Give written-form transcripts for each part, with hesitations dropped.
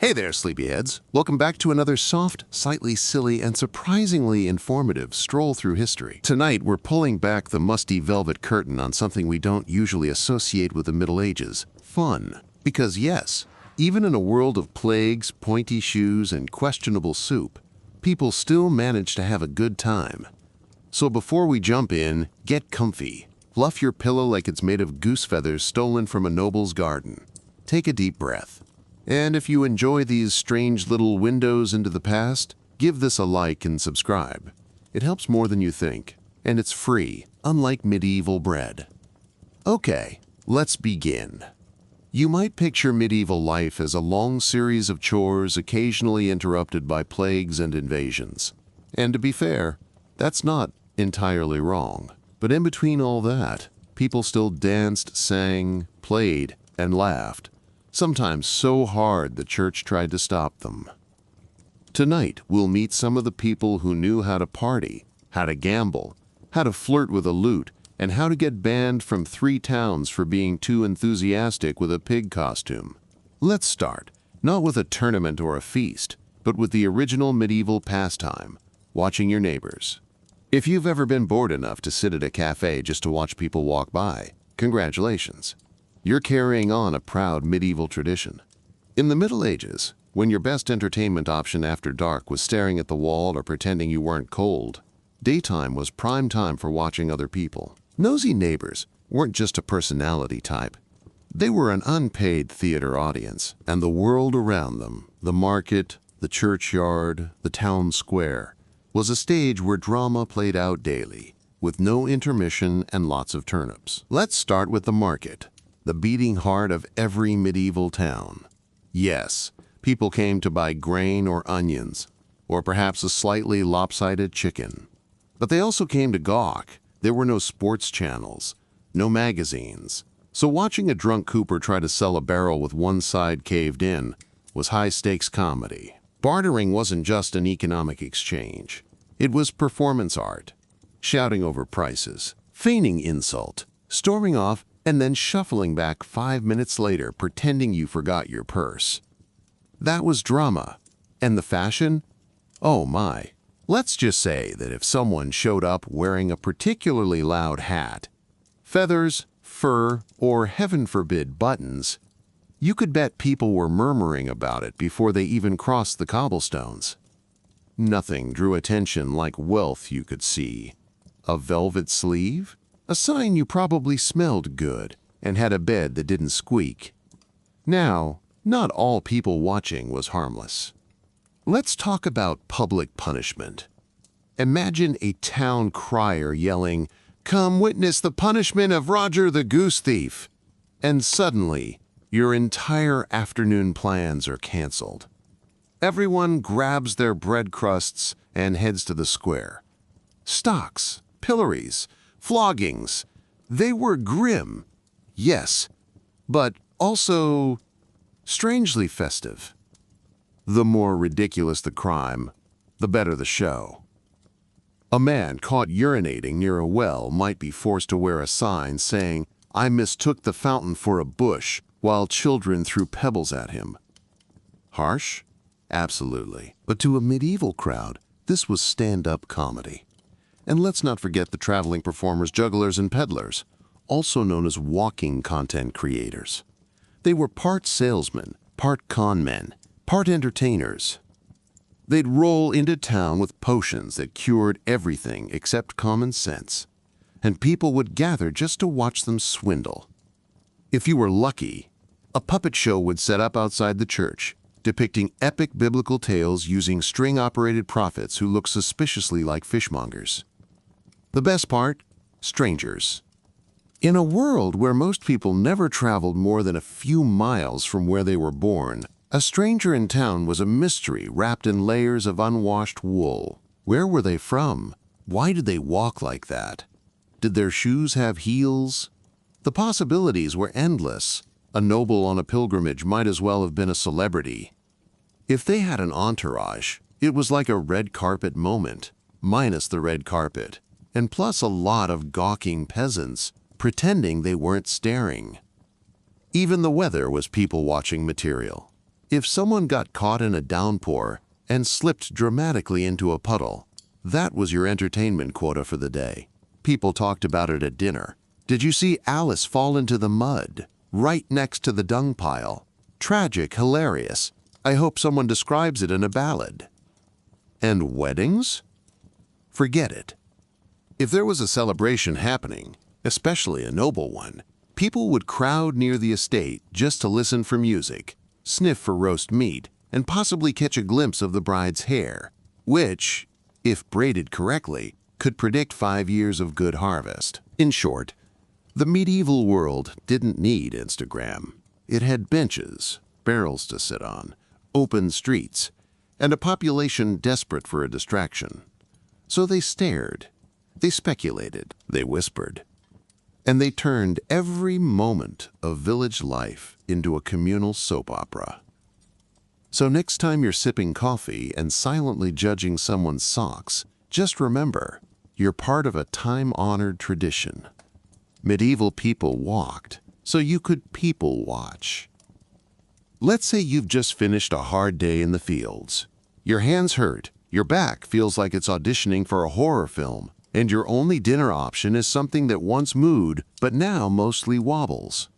Hey there, sleepyheads. Welcome back to another soft, slightly silly, and surprisingly informative stroll through history. Tonight, we're pulling back the musty velvet curtain on something we don't usually associate with the Middle Ages: fun. Because yes, even in a world of plagues, pointy shoes, and questionable soup, people still manage to have a good time. So before we jump in, get comfy. Fluff your pillow like it's made of goose feathers stolen from a noble's garden. Take a deep breath. And if you enjoy these strange little windows into the past, give this a like and subscribe. It helps more than you think, and it's free, unlike medieval bread. Okay, let's begin. You might picture medieval life as a long series of chores occasionally interrupted by plagues and invasions. And to be fair, that's not entirely wrong. But in between all that, people still danced, sang, played, and laughed. Sometimes so hard the church tried to stop them. Tonight, we'll meet some of the people who knew how to party, how to gamble, how to flirt with a lute, and how to get banned from 3 towns for being too enthusiastic with a pig costume. Let's start, not with a tournament or a feast, but with the original medieval pastime, watching your neighbors. If you've ever been bored enough to sit at a cafe just to watch people walk by, congratulations. You're carrying on a proud medieval tradition. In the Middle Ages, when your best entertainment option after dark was staring at the wall or pretending you weren't cold, daytime was prime time for watching other people. Nosy neighbors weren't just a personality type. They were an unpaid theater audience, and the world around them, the market, the churchyard, the town square, was a stage where drama played out daily, with no intermission and lots of turnips. Let's start with the market. The beating heart of every medieval town. Yes, people came to buy grain or onions, or perhaps a slightly lopsided chicken. But they also came to gawk. There were no sports channels, no magazines. So watching a drunk cooper try to sell a barrel with one side caved in was high-stakes comedy. Bartering wasn't just an economic exchange. It was performance art. Shouting over prices, feigning insult, storming off, and then shuffling back 5 minutes later pretending you forgot your purse. That was drama. And the fashion? Oh my. Let's just say that if someone showed up wearing a particularly loud hat, feathers, fur, or heaven forbid buttons, you could bet people were murmuring about it before they even crossed the cobblestones. Nothing drew attention like wealth you could see. A velvet sleeve? A sign you probably smelled good and had a bed that didn't squeak. Now, not all people watching was harmless. Let's talk about public punishment. Imagine a town crier yelling, "Come witness the punishment of Roger the Goose Thief!" And suddenly, your entire afternoon plans are canceled. Everyone grabs their bread crusts and heads to the square. Stocks, pillories, floggings. They were grim, yes, but also strangely festive. The more ridiculous the crime, the better the show. A man caught urinating near a well might be forced to wear a sign saying, "I mistook the fountain for a bush," while children threw pebbles at him. Harsh? Absolutely. But to a medieval crowd, this was stand-up comedy. And let's not forget the traveling performers, jugglers, and peddlers, also known as walking content creators. They were part salesmen, part con men, part entertainers. They'd roll into town with potions that cured everything except common sense, and people would gather just to watch them swindle. If you were lucky, a puppet show would set up outside the church, depicting epic biblical tales using string-operated prophets who looked suspiciously like fishmongers. The best part? Strangers. In a world where most people never traveled more than a few miles from where they were born, a stranger in town was a mystery wrapped in layers of unwashed wool. Where were they from? Why did they walk like that? Did their shoes have heels? The possibilities were endless. A noble on a pilgrimage might as well have been a celebrity. If they had an entourage, it was like a red carpet moment, minus the red carpet, and plus a lot of gawking peasants pretending they weren't staring. Even the weather was people-watching material. If someone got caught in a downpour and slipped dramatically into a puddle, that was your entertainment quota for the day. People talked about it at dinner. Did you see Alice fall into the mud, right next to the dung pile? Tragic, hilarious. I hope someone describes it in a ballad. And weddings? Forget it. If there was a celebration happening, especially a noble one, people would crowd near the estate just to listen for music, sniff for roast meat, and possibly catch a glimpse of the bride's hair, which, if braided correctly, could predict 5 years of good harvest. In short, the medieval world didn't need Instagram. It had benches, barrels to sit on, open streets, and a population desperate for a distraction. So they stared, they speculated, they whispered, and they turned every moment of village life into a communal soap opera. So next time you're sipping coffee and silently judging someone's socks, just remember, you're part of a time-honored tradition. Medieval people walked so you could people watch. Let's say you've just finished a hard day in the fields. Your hands hurt, your back feels like it's auditioning for a horror film, and your only dinner option is something that once mooed but now mostly wobbles.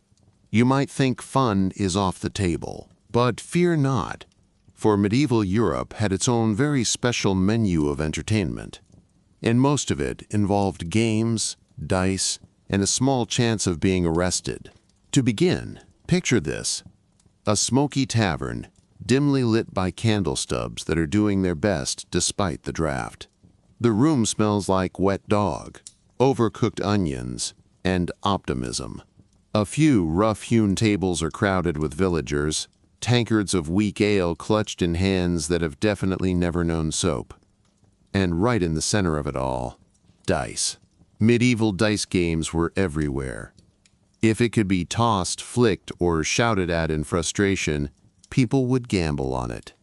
You might think fun is off the table, but fear not, for medieval Europe had its own very special menu of entertainment, and most of it involved games, dice, and a small chance of being arrested. To begin, picture this: a smoky tavern, dimly lit by candle stubs that are doing their best despite the draft. The room smells like wet dog, overcooked onions, and optimism. A few rough-hewn tables are crowded with villagers, tankards of weak ale clutched in hands that have definitely never known soap. And right in the center of it all, dice. Medieval dice games were everywhere. If it could be tossed, flicked, or shouted at in frustration, people would gamble on it.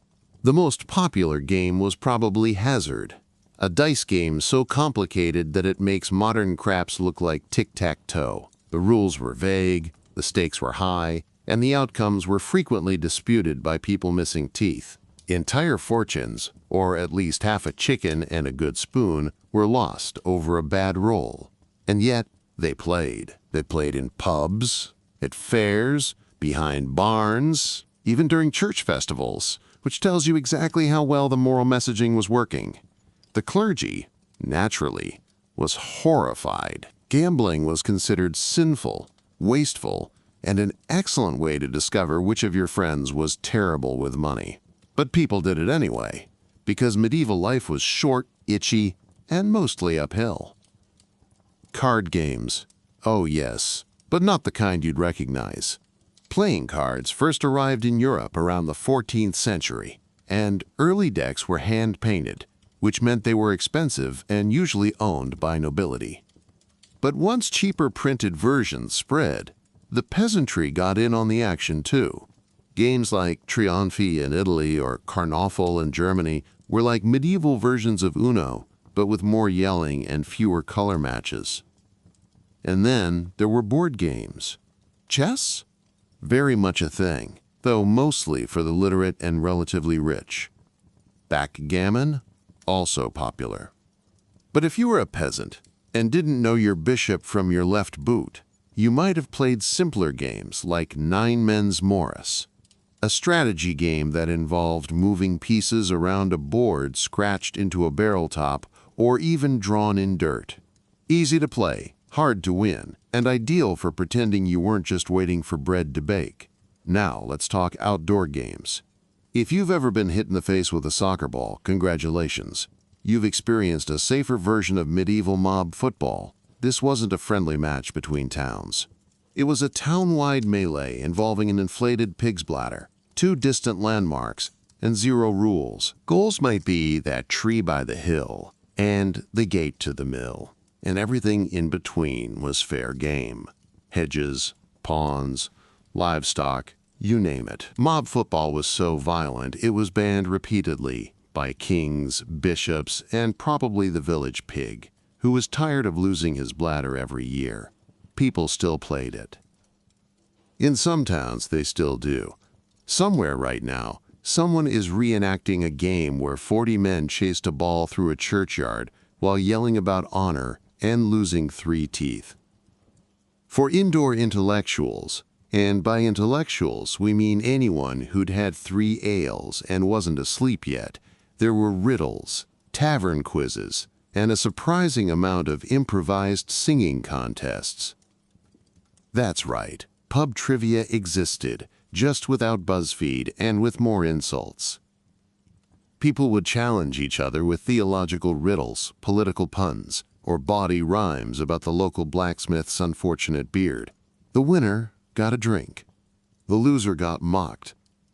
The most popular game was probably Hazard, a dice game so complicated that it makes modern craps look like tic-tac-toe. The rules were vague, the stakes were high, and the outcomes were frequently disputed by people missing teeth. Entire fortunes, or at least half a chicken and a good spoon, were lost over a bad roll. And yet, they played. They played in pubs, at fairs, behind barns, even during church festivals, which tells you exactly how well the moral messaging was working. The clergy, naturally, was horrified. Gambling was considered sinful, wasteful, and an excellent way to discover which of your friends was terrible with money. But people did it anyway, because medieval life was short, itchy, and mostly uphill. Card games. Oh yes, but not the kind you'd recognize. Playing cards first arrived in Europe around the 14th century, and early decks were hand-painted, which meant they were expensive and usually owned by nobility. But once cheaper printed versions spread, the peasantry got in on the action too. Games like Trionfi in Italy or Karnoffel in Germany were like medieval versions of Uno, but with more yelling and fewer color matches. And then there were board games. Chess? Very much a thing, though mostly for the literate and relatively rich. Backgammon? Also popular. But if you were a peasant and didn't know your bishop from your left boot, you might have played simpler games like Nine Men's Morris, a strategy game that involved moving pieces around a board scratched into a barrel top or even drawn in dirt. Easy to play, hard to win, and ideal for pretending you weren't just waiting for bread to bake. Now let's talk outdoor games. If you've ever been hit in the face with a soccer ball, congratulations. You've experienced a safer version of medieval mob football. This wasn't a friendly match between towns. It was a town-wide melee involving an inflated pig's bladder, 2 distant landmarks, and 0 rules. Goals might be that tree by the hill and the gate to the mill, and everything in between was fair game. Hedges, pawns, livestock, you name it. Mob football was so violent it was banned repeatedly by kings, bishops, and probably the village pig, who was tired of losing his bladder every year. People still played it. In some towns, they still do. Somewhere right now, someone is reenacting a game where 40 men chased a ball through a churchyard while yelling about honor and losing 3 teeth. For indoor intellectuals, and by intellectuals we mean anyone who'd had 3 ales and wasn't asleep yet, there were riddles, tavern quizzes, and a surprising amount of improvised singing contests. That's right, pub trivia existed, just without BuzzFeed and with more insults. People would challenge each other with theological riddles, political puns, or bawdy rhymes about the local blacksmith's unfortunate beard. The winner got a drink. The loser got mocked.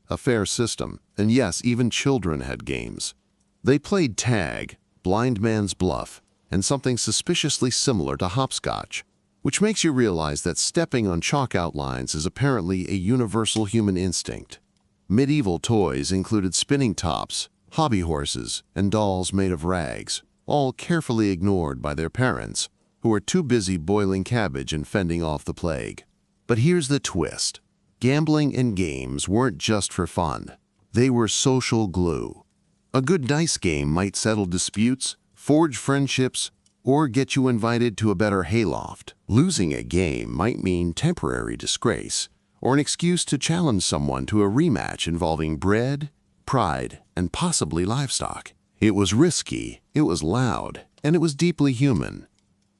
A fair system, and yes, even children had games. They played tag, blind man's bluff, and something suspiciously similar to hopscotch, which makes you realize that stepping on chalk outlines is apparently a universal human instinct. Medieval toys included spinning tops, hobby horses, and dolls made of rags, all carefully ignored by their parents, who were too busy boiling cabbage and fending off the plague. But here's the twist. Gambling and games weren't just for fun. They were social glue. A good dice game might settle disputes, forge friendships, or get you invited to a better hayloft. Losing a game might mean temporary disgrace, or an excuse to challenge someone to a rematch involving bread, pride, and possibly livestock. It was risky, it was loud, and it was deeply human.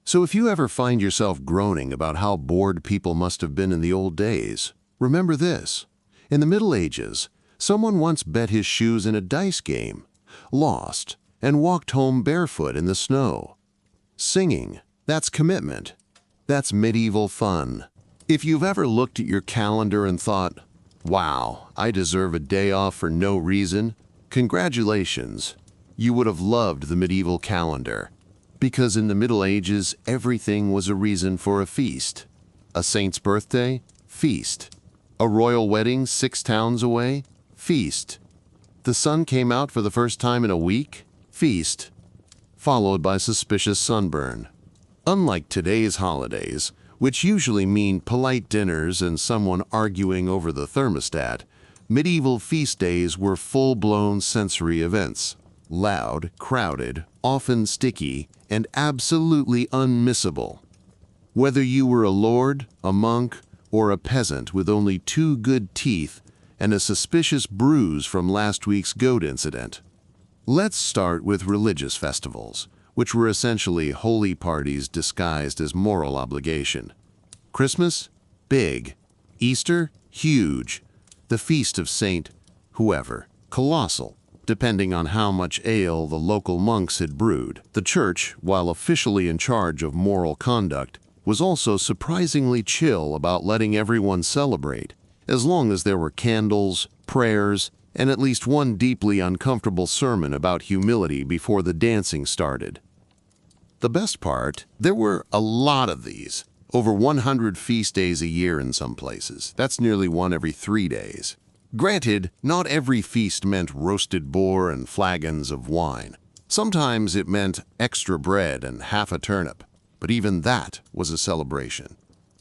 So if you ever find yourself groaning about how bored people must have been in the old days, remember this. In the Middle Ages, someone once bet his shoes in a dice game, lost, and walked home barefoot in the snow. Singing, that's commitment. That's medieval fun. If you've ever looked at your calendar and thought, wow, I deserve a day off for no reason, congratulations. You would have loved the medieval calendar. Because in the Middle Ages, everything was a reason for a feast. A saint's birthday? Feast. A royal wedding 6 towns away? Feast. The sun came out for the first time in a week? Feast. Followed by suspicious sunburn. Unlike today's holidays, which usually mean polite dinners and someone arguing over the thermostat, medieval feast days were full-blown sensory events. Loud, crowded, often sticky, and absolutely unmissable. Whether you were a lord, a monk, or a peasant with only 2 good teeth and a suspicious bruise from last week's goat incident. Let's start with religious festivals, which were essentially holy parties disguised as moral obligation. Christmas? Big. Easter? Huge. The feast of Saint whoever. Colossal, depending on how much ale the local monks had brewed. The church, while officially in charge of moral conduct, was also surprisingly chill about letting everyone celebrate, as long as there were candles, prayers, and at least one deeply uncomfortable sermon about humility before the dancing started. The best part, there were a lot of these. Over 100 feast days a year in some places. That's nearly one every 3 days. Granted, not every feast meant roasted boar and flagons of wine. Sometimes it meant extra bread and half a turnip, but even that was a celebration.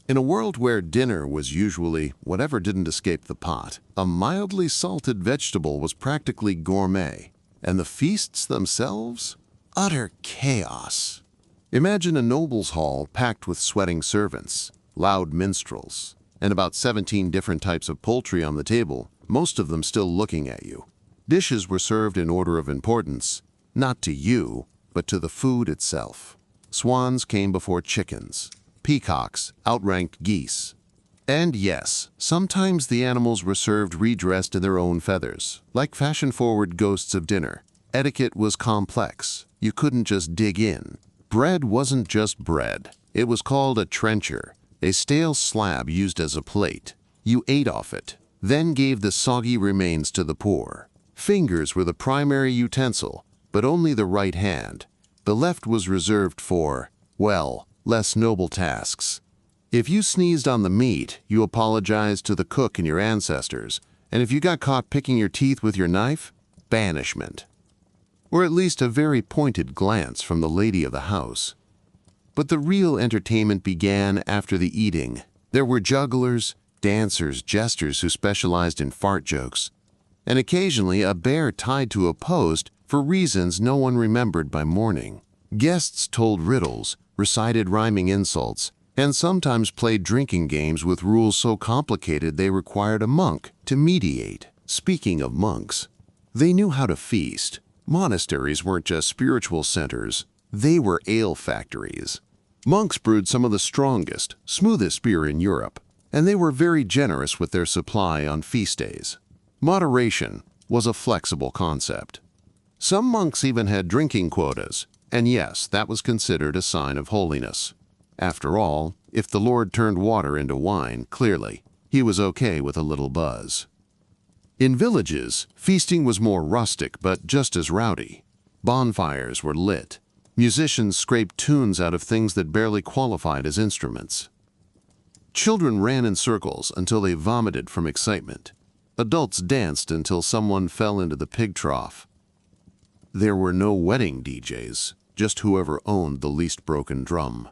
In a world where dinner was usually whatever didn't escape the pot, a mildly salted vegetable was practically gourmet, and the feasts themselves? Utter chaos. Imagine a noble's hall packed with sweating servants, loud minstrels, and about 17 different types of poultry on the table, most of them still looking at you. Dishes were served in order of importance, not to you, but to the food itself. Swans came before chickens. Peacocks outranked geese. And yes, sometimes the animals were served redressed in their own feathers, like fashion-forward ghosts of dinner. Etiquette was complex. You couldn't just dig in. Bread wasn't just bread. It was called a trencher, a stale slab used as a plate. You ate off it, then gave the soggy remains to the poor. Fingers were the primary utensil, but only the right hand. The left was reserved for, well, less noble tasks. If you sneezed on the meat, you apologized to the cook and your ancestors, and if you got caught picking your teeth with your knife, banishment. Or at least a very pointed glance from the lady of the house. But the real entertainment began after the eating. There were jugglers, dancers, jesters who specialized in fart jokes, and occasionally a bear tied to a post for reasons no one remembered by morning. Guests told riddles, recited rhyming insults, and sometimes played drinking games with rules so complicated they required a monk to mediate. Speaking of monks, they knew how to feast. Monasteries weren't just spiritual centers, they were ale factories. Monks brewed some of the strongest, smoothest beer in Europe, and they were very generous with their supply on feast days. Moderation was a flexible concept. Some monks even had drinking quotas, and yes, that was considered a sign of holiness. After all, if the Lord turned water into wine, clearly, he was okay with a little buzz. In villages, feasting was more rustic but just as rowdy. Bonfires were lit. Musicians scraped tunes out of things that barely qualified as instruments. Children ran in circles until they vomited from excitement. Adults danced until someone fell into the pig trough. There were no wedding DJs, just whoever owned the least broken drum.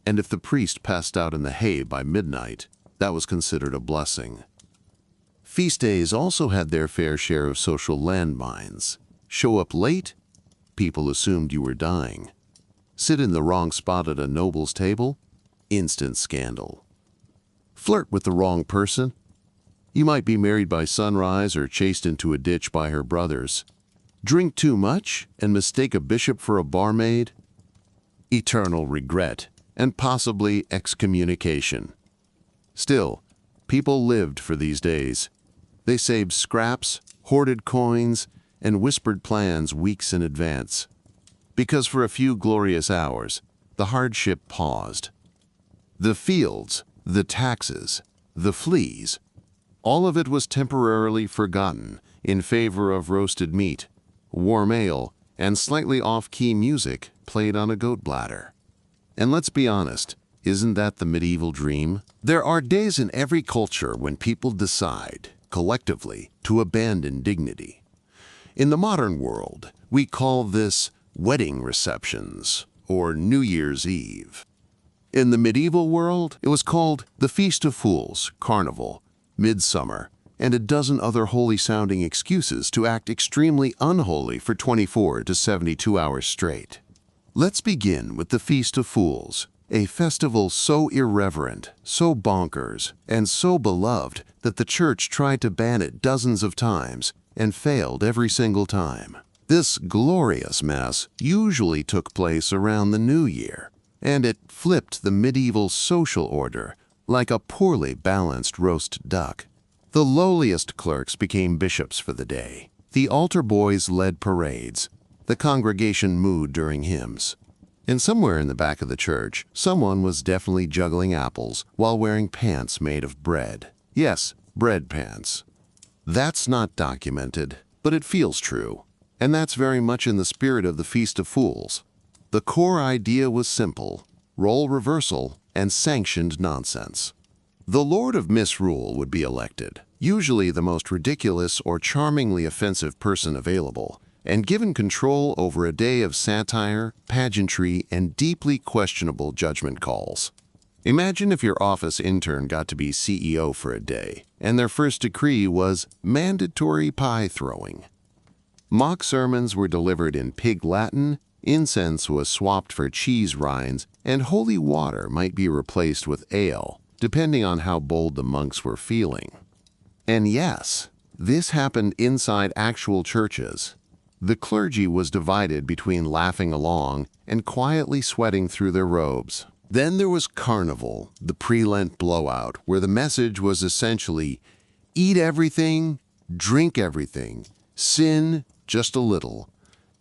And if the priest passed out in the hay by midnight, that was considered a blessing. Feast days also had their fair share of social landmines. Show up late? People assumed you were dying. Sit in the wrong spot at a noble's table? Instant scandal. Flirt with the wrong person? You might be married by sunrise or chased into a ditch by her brothers. Drink too much and mistake a bishop for a barmaid? Eternal regret and possibly excommunication. Still, people lived for these days. They saved scraps, hoarded coins, and whispered plans weeks in advance. Because for a few glorious hours, the hardship paused. The fields, the taxes, the fleas, all of it was temporarily forgotten in favor of roasted meat, warm ale, and slightly off-key music played on a goat bladder. And let's be honest, isn't that the medieval dream? There are days in every culture when people decide, collectively, to abandon dignity. In the modern world, we call this wedding receptions or New Year's Eve. In the medieval world, it was called the Feast of Fools, Carnival, Midsummer, and a dozen other holy-sounding excuses to act extremely unholy for 24 to 72 hours straight. Let's begin with the Feast of Fools, a festival so irreverent, so bonkers, and so beloved that the church tried to ban it dozens of times and failed every single time. This glorious mass usually took place around the New Year, and it flipped the medieval social order like a poorly balanced roast duck. The lowliest clerks became bishops for the day. The altar boys led parades. The congregation mooed during hymns. And somewhere in the back of the church, someone was definitely juggling apples while wearing pants made of bread. Yes, bread pants. That's not documented, but it feels true. And that's very much in the spirit of the Feast of Fools. The core idea was simple: role reversal and sanctioned nonsense. The Lord of Misrule would be elected, usually the most ridiculous or charmingly offensive person available, and given control over a day of satire, pageantry, and deeply questionable judgment calls. Imagine if your office intern got to be CEO for a day, and their first decree was mandatory pie throwing. Mock sermons were delivered in pig Latin, incense was swapped for cheese rinds, and holy water might be replaced with ale, depending on how bold the monks were feeling. And yes, this happened inside actual churches. The clergy was divided between laughing along and quietly sweating through their robes. Then there was Carnival, the pre-Lent blowout, where the message was essentially, eat everything, drink everything, sin just a little,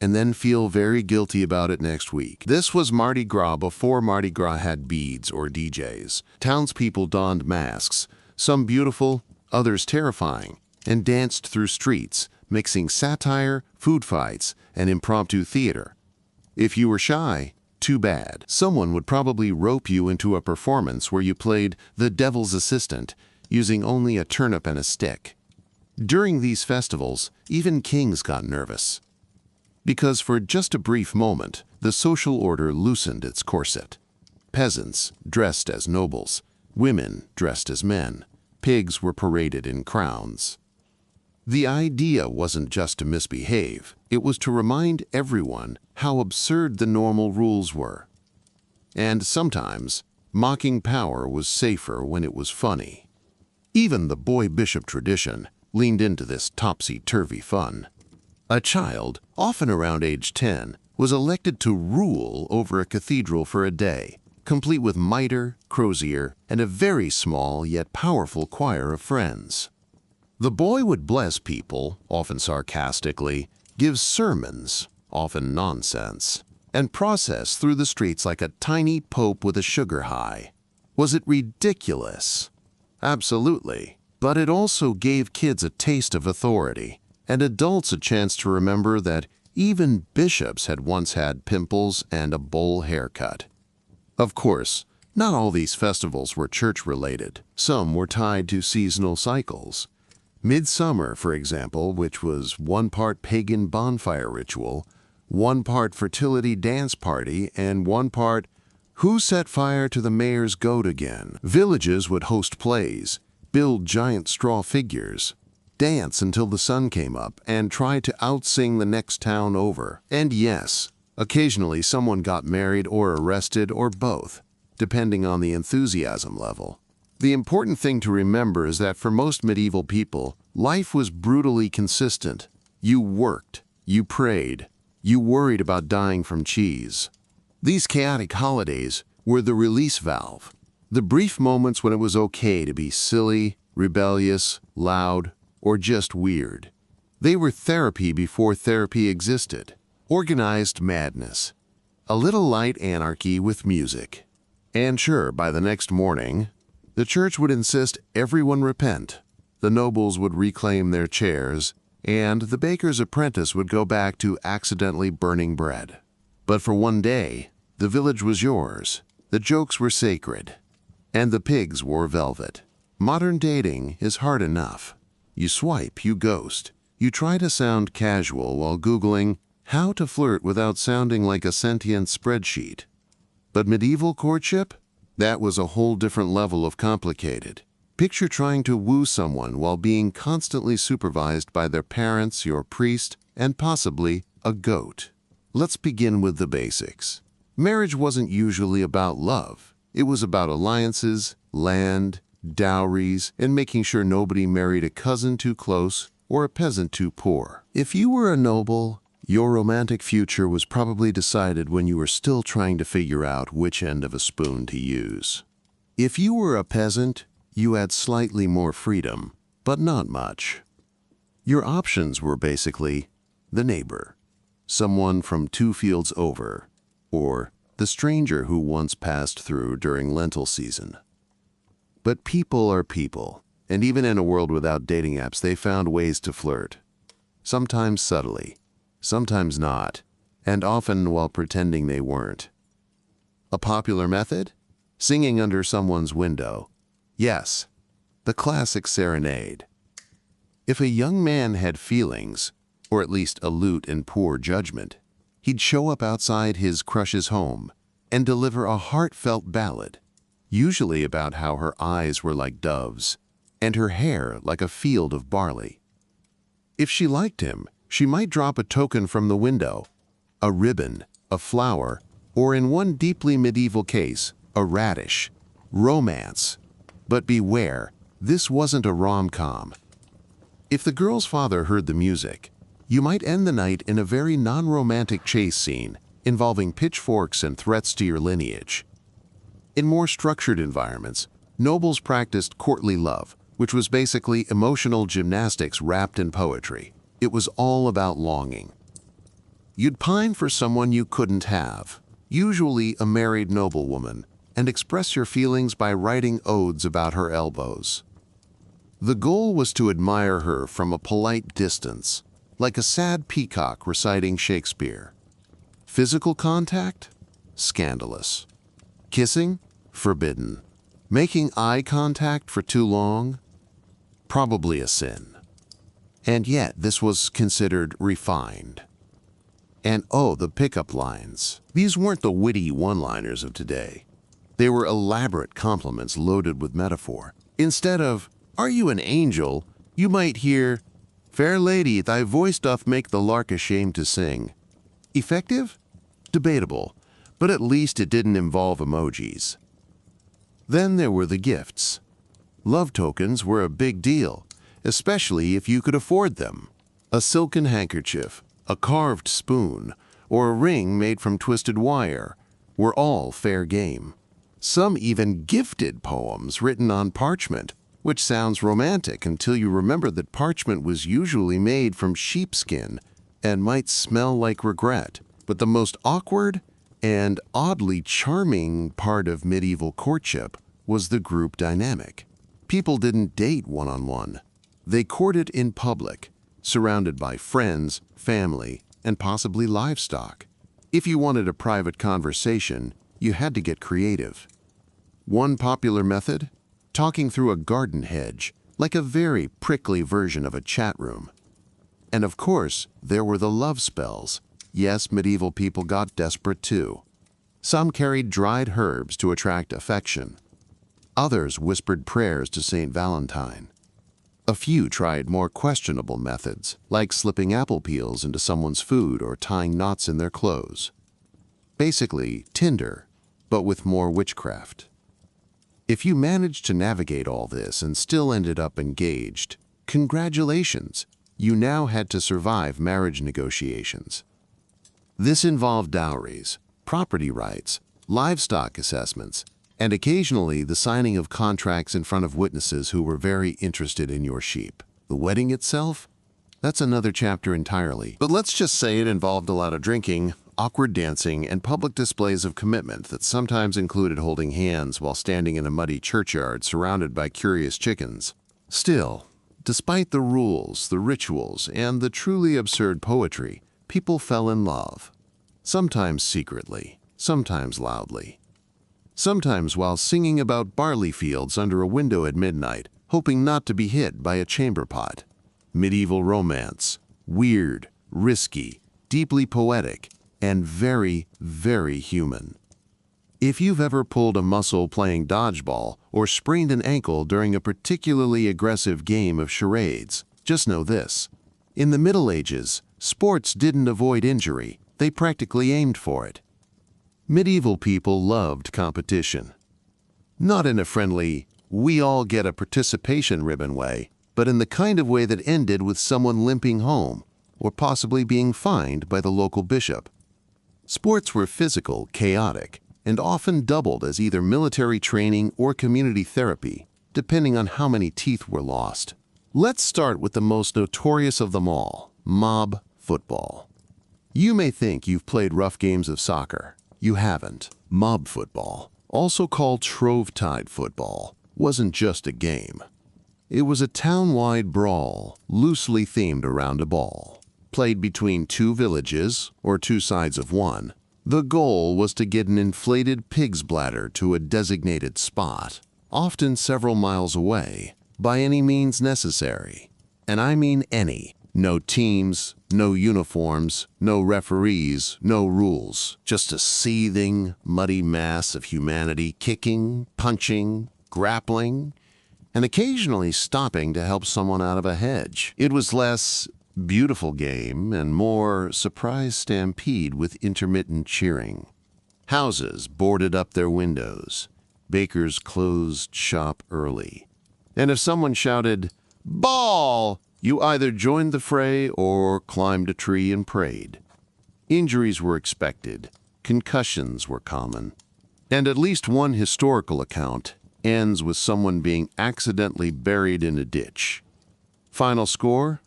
and then feel very guilty about it next week. This was Mardi Gras before Mardi Gras had beads or DJs. Townspeople donned masks, some beautiful, others terrifying, and danced through streets, mixing satire, food fights, and impromptu theater. If you were shy, too bad. Someone would probably rope you into a performance where you played the devil's assistant, using only a turnip and a stick. During these festivals, even kings got nervous. Because for just a brief moment, the social order loosened its corset. Peasants dressed as nobles, women dressed as men, Pigs were paraded in crowns. The idea wasn't just to misbehave, it was to remind everyone how absurd the normal rules were. And sometimes, mocking power was safer when it was funny. Even the boy bishop tradition leaned into this topsy-turvy fun. A child, often around age 10, was elected to rule over a cathedral for a day, complete with mitre, crozier, and a very small yet powerful choir of friends. The boy would bless people, often sarcastically, give sermons, often nonsense, and process through the streets like a tiny pope with a sugar high. Was it ridiculous? Absolutely. But it also gave kids a taste of authority, and adults a chance to remember that even bishops had once had pimples and a bowl haircut. Of course, not all these festivals were church-related. Some were tied to seasonal cycles. Midsummer, for example, which was one part pagan bonfire ritual, one part fertility dance party, and one part who set fire to the mayor's goat again. Villages would host plays, build giant straw figures, dance until the sun came up, and try to outsing the next town over. And yes, occasionally someone got married or arrested or both, depending on the enthusiasm level. The important thing to remember is that for most medieval people, life was brutally consistent. You worked, you prayed, you worried about dying from cheese. These chaotic holidays were the release valve, the brief moments when it was okay to be silly, rebellious, loud, or just weird. They were therapy before therapy existed. Organized madness. A little light anarchy with music. And sure, by the next morning, the church would insist everyone repent, the nobles would reclaim their chairs, and the baker's apprentice would go back to accidentally burning bread. But for one day, the village was yours, the jokes were sacred, and the pigs wore velvet. Modern dating is hard enough. You swipe, you ghost, you try to sound casual while Googling how to flirt without sounding like a sentient spreadsheet. But medieval courtship? That was a whole different level of complicated. Picture trying to woo someone while being constantly supervised by their parents, your priest, and possibly a goat. Let's begin with the basics. Marriage wasn't usually about love. It was about alliances, land, dowries, and making sure nobody married a cousin too close or a peasant too poor. If you were a noble, your romantic future was probably decided when you were still trying to figure out which end of a spoon to use. If you were a peasant, you had slightly more freedom, but not much. Your options were basically the neighbor, someone from 2 fields over, or the stranger who once passed through during lentil season. But people are people, and even in a world without dating apps, they found ways to flirt. Sometimes subtly, sometimes not, and often while pretending they weren't. A popular method? Singing under someone's window. Yes, the classic serenade. If a young man had feelings, or at least a lute in poor judgment, he'd show up outside his crush's home and deliver a heartfelt ballad, usually about how her eyes were like doves and her hair like a field of barley. If she liked him, she might drop a token from the window, a ribbon, a flower, or in one deeply medieval case, a radish. Romance. But beware, this wasn't a rom-com. If the girl's father heard the music, you might end the night in a very non-romantic chase scene involving pitchforks and threats to your lineage. In more structured environments, nobles practiced courtly love, which was basically emotional gymnastics wrapped in poetry. It was all about longing. You'd pine for someone you couldn't have, usually a married noblewoman, and express your feelings by writing odes about her elbows. The goal was to admire her from a polite distance, like a sad peacock reciting Shakespeare. Physical contact? Scandalous. Kissing? Forbidden. Making eye contact for too long? Probably a sin. And yet this was considered refined. And oh, the pickup lines. These weren't the witty one-liners of today. They were elaborate compliments loaded with metaphor. Instead of, Are you an angel? You might hear, "Fair lady, thy voice doth make the lark ashamed to sing." Effective? Debatable, but at least it didn't involve emojis. Then there were the gifts. Love tokens were a big deal, especially if you could afford them. A silken handkerchief, a carved spoon, or a ring made from twisted wire were all fair game. Some even gifted poems written on parchment, which sounds romantic until you remember that parchment was usually made from sheepskin and might smell like regret. But the most awkward and oddly charming part of medieval courtship was the group dynamic. People didn't date one-on-one. They courted in public, surrounded by friends, family, and possibly livestock. If you wanted a private conversation, you had to get creative. One popular method? Talking through a garden hedge, like a very prickly version of a chat room. And of course, there were the love spells. Yes, medieval people got desperate too. Some carried dried herbs to attract affection. Others whispered prayers to Saint Valentine. A few tried more questionable methods, like slipping apple peels into someone's food or tying knots in their clothes. Basically, Tinder, but with more witchcraft. If you managed to navigate all this and still ended up engaged, congratulations, you now had to survive marriage negotiations. This involved dowries, property rights, livestock assessments, and occasionally the signing of contracts in front of witnesses who were very interested in your sheep. The wedding itself? That's another chapter entirely. But let's just say it involved a lot of drinking, awkward dancing, and public displays of commitment that sometimes included holding hands while standing in a muddy churchyard surrounded by curious chickens. Still, despite the rules, the rituals, and the truly absurd poetry, people fell in love. Sometimes secretly, sometimes loudly. Sometimes while singing about barley fields under a window at midnight, hoping not to be hit by a chamber pot. Medieval romance. Weird, risky, deeply poetic, and very, very human. If you've ever pulled a muscle playing dodgeball or sprained an ankle during a particularly aggressive game of charades, just know this. In the Middle Ages, sports didn't avoid injury, they practically aimed for it. Medieval people loved competition. Not in a friendly, we all get a participation ribbon way, but in the kind of way that ended with someone limping home, or possibly being fined by the local bishop. Sports were physical, chaotic, and often doubled as either military training or community therapy, depending on how many teeth were lost. Let's start with the most notorious of them all, mob football. You may think you've played rough games of soccer. You haven't. Mob football, also called Shrovetide football, wasn't just a game. It was a town-wide brawl, loosely themed around a ball. Played between two villages, or two sides of one. The goal was to get an inflated pig's bladder to a designated spot, often several miles away, by any means necessary. And I mean any. No teams, no uniforms, no referees, no rules. Just a seething, muddy mass of humanity kicking, punching, grappling, and occasionally stopping to help someone out of a hedge. It was less beautiful game and more surprise stampede with intermittent cheering. Houses boarded up their windows. Bakers closed shop early. And if someone shouted, "Ball!" you either joined the fray or climbed a tree and prayed. Injuries were expected. Concussions were common. And at least one historical account ends with someone being accidentally buried in a ditch. Final score?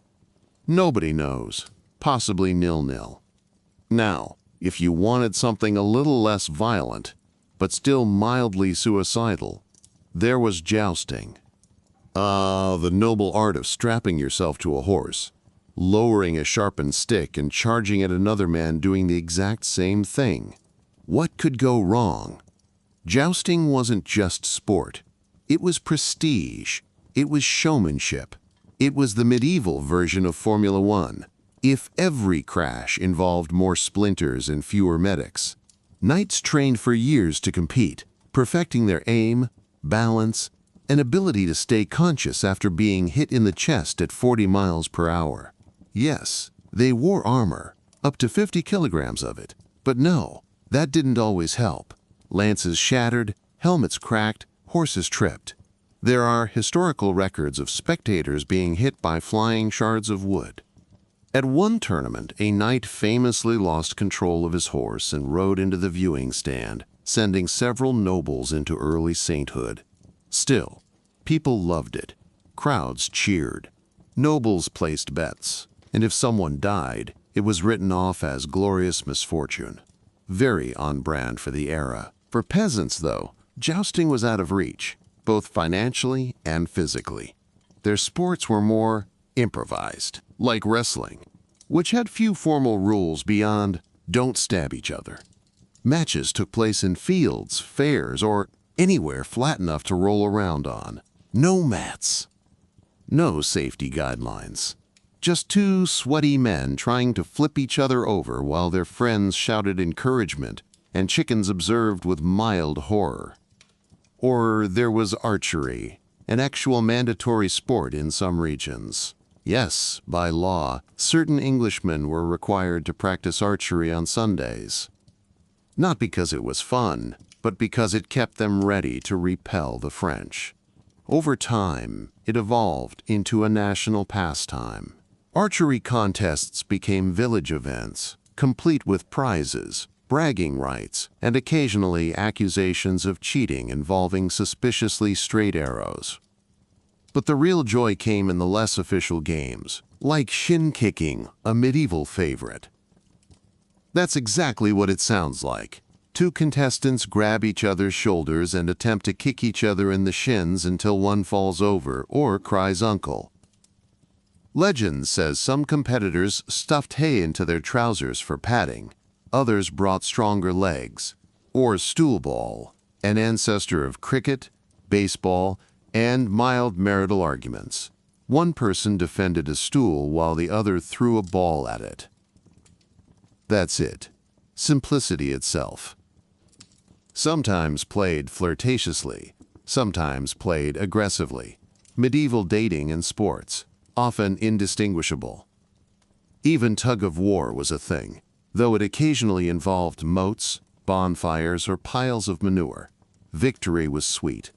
Nobody knows. Possibly 0-0. Now, if you wanted something a little less violent, but still mildly suicidal, there was jousting. The noble art of strapping yourself to a horse, lowering a sharpened stick and charging at another man doing the exact same thing. What could go wrong? Jousting wasn't just sport. It was prestige. It was showmanship. It was the medieval version of Formula One, if every crash involved more splinters and fewer medics. Knights trained for years to compete, perfecting their aim, balance, an ability to stay conscious after being hit in the chest at 40 miles per hour. Yes, they wore armor, up to 50 kilograms of it. But no, that didn't always help. Lances shattered, helmets cracked, horses tripped. There are historical records of spectators being hit by flying shards of wood. At one tournament, a knight famously lost control of his horse and rode into the viewing stand, sending several nobles into early sainthood. Still, people loved it. Crowds cheered. Nobles placed bets, and if someone died, it was written off as glorious misfortune. Very on brand for the era. For peasants, though, jousting was out of reach, both financially and physically. Their sports were more improvised, like wrestling, which had few formal rules beyond don't stab each other. Matches took place in fields, fairs, or anywhere flat enough to roll around on. No mats. No safety guidelines. Just two sweaty men trying to flip each other over while their friends shouted encouragement and chickens observed with mild horror. Or there was archery, an actual mandatory sport in some regions. Yes, by law, certain Englishmen were required to practice archery on Sundays. Not because it was fun, but because it kept them ready to repel the French. Over time, it evolved into a national pastime. Archery contests became village events, complete with prizes, bragging rights, and occasionally accusations of cheating involving suspiciously straight arrows. But the real joy came in the less official games, like shin-kicking, a medieval favorite. That's exactly what it sounds like. Two contestants grab each other's shoulders and attempt to kick each other in the shins until one falls over or cries uncle. Legend says some competitors stuffed hay into their trousers for padding. Others brought stronger legs, or stool ball, an ancestor of cricket, baseball, and mild marital arguments. One person defended a stool while the other threw a ball at it. That's it. Simplicity itself. Sometimes played flirtatiously, sometimes played aggressively. Medieval dating and sports, often indistinguishable. Even tug-of-war was a thing, though it occasionally involved moats, bonfires, or piles of manure. Victory was sweet.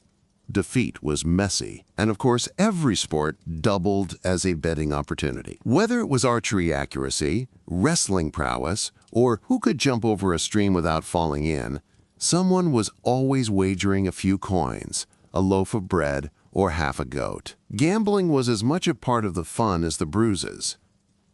Defeat was messy, and of course every sport doubled as a betting opportunity. Whether it was archery accuracy, wrestling prowess, or who could jump over a stream without falling in, someone was always wagering a few coins, a loaf of bread, or half a goat. Gambling was as much a part of the fun as the bruises.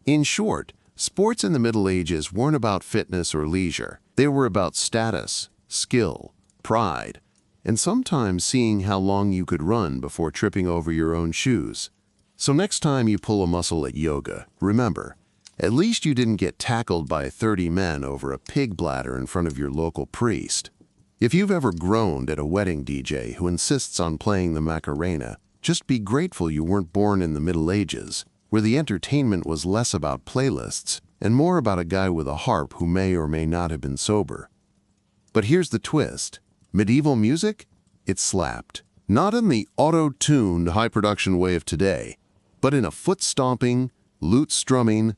In short, sports in the Middle Ages weren't about fitness or leisure. They were about status, skill, pride, and sometimes seeing how long you could run before tripping over your own shoes. So next time you pull a muscle at yoga, remember, at least you didn't get tackled by 30 men over a pig bladder in front of your local priest. If you've ever groaned at a wedding DJ who insists on playing the Macarena, just be grateful you weren't born in the Middle Ages, where the entertainment was less about playlists and more about a guy with a harp who may or may not have been sober. But here's the twist. Medieval music? It slapped. Not in the auto-tuned, high-production way of today, but in a foot-stomping, lute-strumming,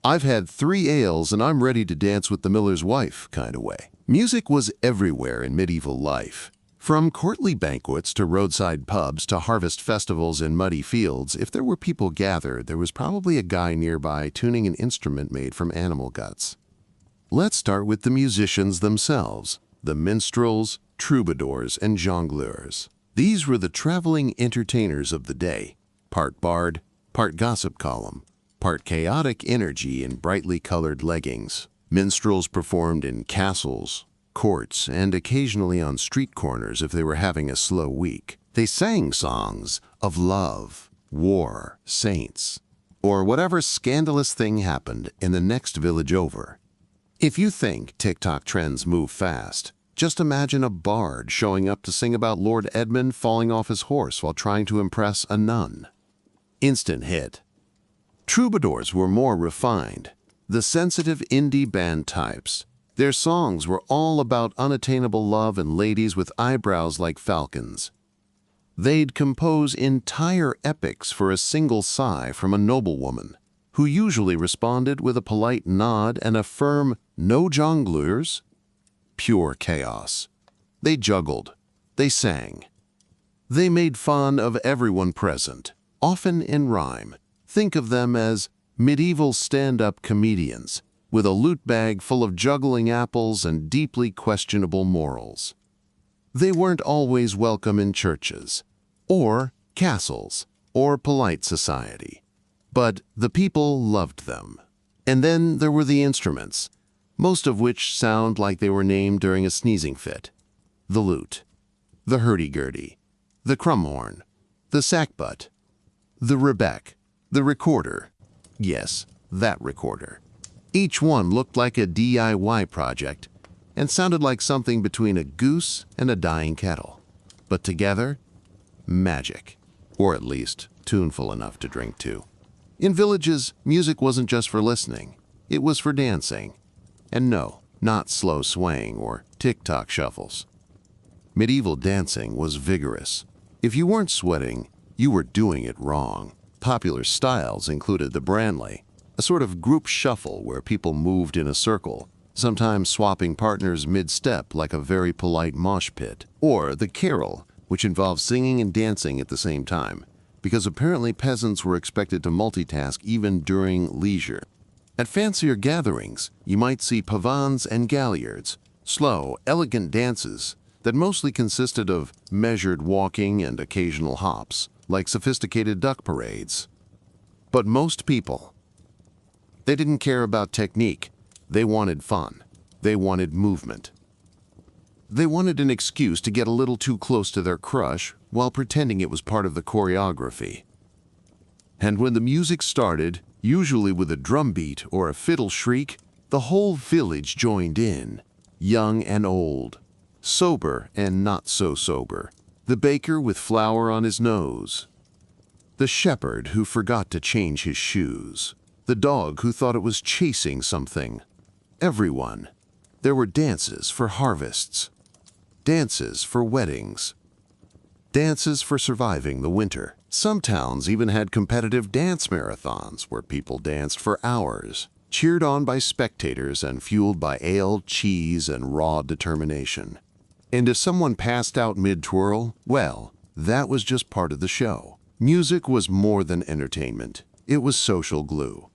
I've had 3 ales and I'm ready to dance with the miller's wife kind of way. Music was everywhere in medieval life. From courtly banquets to roadside pubs to harvest festivals in muddy fields, if there were people gathered, there was probably a guy nearby tuning an instrument made from animal guts. Let's start with the musicians themselves, the minstrels, troubadours, and jongleurs. These were the traveling entertainers of the day, part bard, part gossip column, part chaotic energy in brightly colored leggings. Minstrels performed in castles, courts, and occasionally on street corners if they were having a slow week. They sang songs of love, war, saints, or whatever scandalous thing happened in the next village over. If you think TikTok trends move fast, just imagine a bard showing up to sing about Lord Edmund falling off his horse while trying to impress a nun. Instant hit. Troubadours were more refined, the sensitive indie band types. Their songs were all about unattainable love and ladies with eyebrows like falcons. They'd compose entire epics for a single sigh from a noblewoman, who usually responded with a polite nod and a firm "no jongleurs." Pure chaos. They juggled. They sang. They made fun of everyone present, often in rhyme. Think of them as medieval stand-up comedians, with a loot bag full of juggling apples and deeply questionable morals. They weren't always welcome in churches, or castles, or polite society. But the people loved them. And then there were the instruments, most of which sound like they were named during a sneezing fit. The lute, the hurdy-gurdy, the crumhorn, the sackbut, the rebec, the recorder. Yes, that recorder. Each one looked like a DIY project and sounded like something between a goose and a dying kettle. But together, magic, or at least tuneful enough to drink to. In villages, music wasn't just for listening, it was for dancing. And no, not slow swaying or tick-tock shuffles. Medieval dancing was vigorous. If you weren't sweating, you were doing it wrong. Popular styles included the branley, a sort of group shuffle where people moved in a circle, sometimes swapping partners mid-step like a very polite mosh pit, or the carol, which involved singing and dancing at the same time, because apparently peasants were expected to multitask even during leisure. At fancier gatherings, you might see pavans and galliards, slow, elegant dances that mostly consisted of measured walking and occasional hops, like sophisticated duck parades. But most people, they didn't care about technique. They wanted fun. They wanted movement. They wanted an excuse to get a little too close to their crush while pretending it was part of the choreography. And when the music started, usually with a drum beat or a fiddle shriek, the whole village joined in, young and old, sober and not so sober, the baker with flour on his nose, the shepherd who forgot to change his shoes, the dog who thought it was chasing something. Everyone. There were dances for harvests, dances for weddings, dances for surviving the winter. Some towns even had competitive dance marathons where people danced for hours, cheered on by spectators and fueled by ale, cheese, and raw determination. And if someone passed out mid-twirl, well, that was just part of the show. Music was more than entertainment. It was social glue.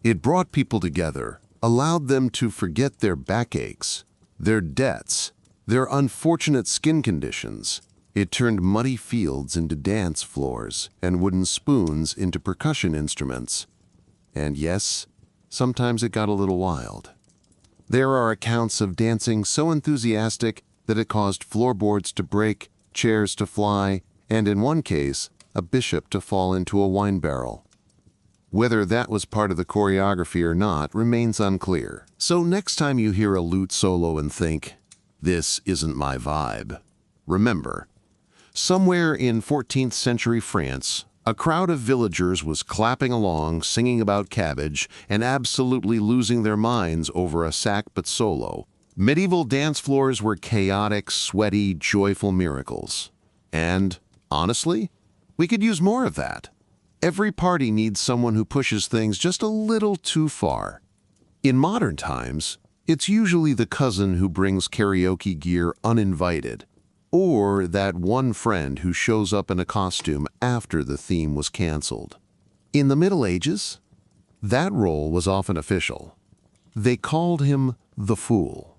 It brought people together, allowed them to forget their backaches, their debts, their unfortunate skin conditions. It turned muddy fields into dance floors and wooden spoons into percussion instruments. And yes, sometimes it got a little wild. There are accounts of dancing so enthusiastic that it caused floorboards to break, chairs to fly, and in one case, a bishop to fall into a wine barrel. Whether that was part of the choreography or not remains unclear. So next time you hear a lute solo and think, "This isn't my vibe," remember, somewhere in 14th century France, a crowd of villagers was clapping along, singing about cabbage, and absolutely losing their minds over a sackbut solo. Medieval dance floors were chaotic, sweaty, joyful miracles. And, honestly, we could use more of that. Every party needs someone who pushes things just a little too far. In modern times, it's usually the cousin who brings karaoke gear uninvited, or that one friend who shows up in a costume after the theme was canceled. In the Middle Ages, that role was often official. They called him the fool.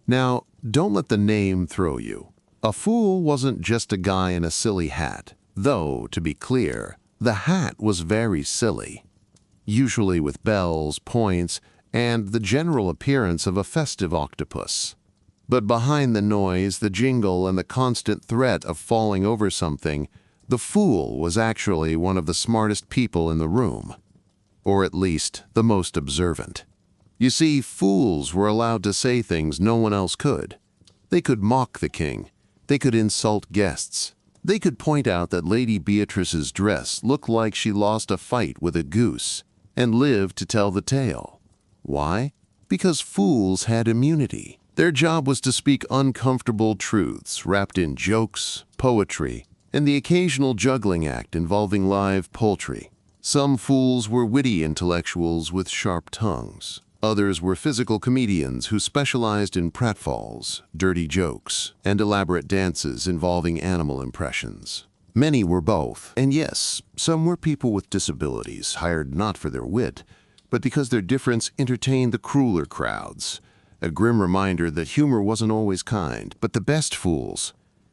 Now, don't let the name throw you. A fool wasn't just a guy in a silly hat, though, to be clear, the hat was very silly, usually with bells, points, and the general appearance of a festive octopus. But behind the noise, the jingle, and the constant threat of falling over something, the fool was actually one of the smartest people in the room, or at least the most observant. You see, fools were allowed to say things no one else could. They could mock the king. They could insult guests. They could point out that Lady Beatrice's dress looked like she lost a fight with a goose and lived to tell the tale. Why? Because fools had immunity. Their job was to speak uncomfortable truths wrapped in jokes, poetry, and the occasional juggling act involving live poultry. Some fools were witty intellectuals with sharp tongues. Others were physical comedians who specialized in pratfalls, dirty jokes, and elaborate dances involving animal impressions. Many were both, and yes, some were people with disabilities hired not for their wit, but because their difference entertained the crueler crowds. A grim reminder that humor wasn't always kind, but the best fools.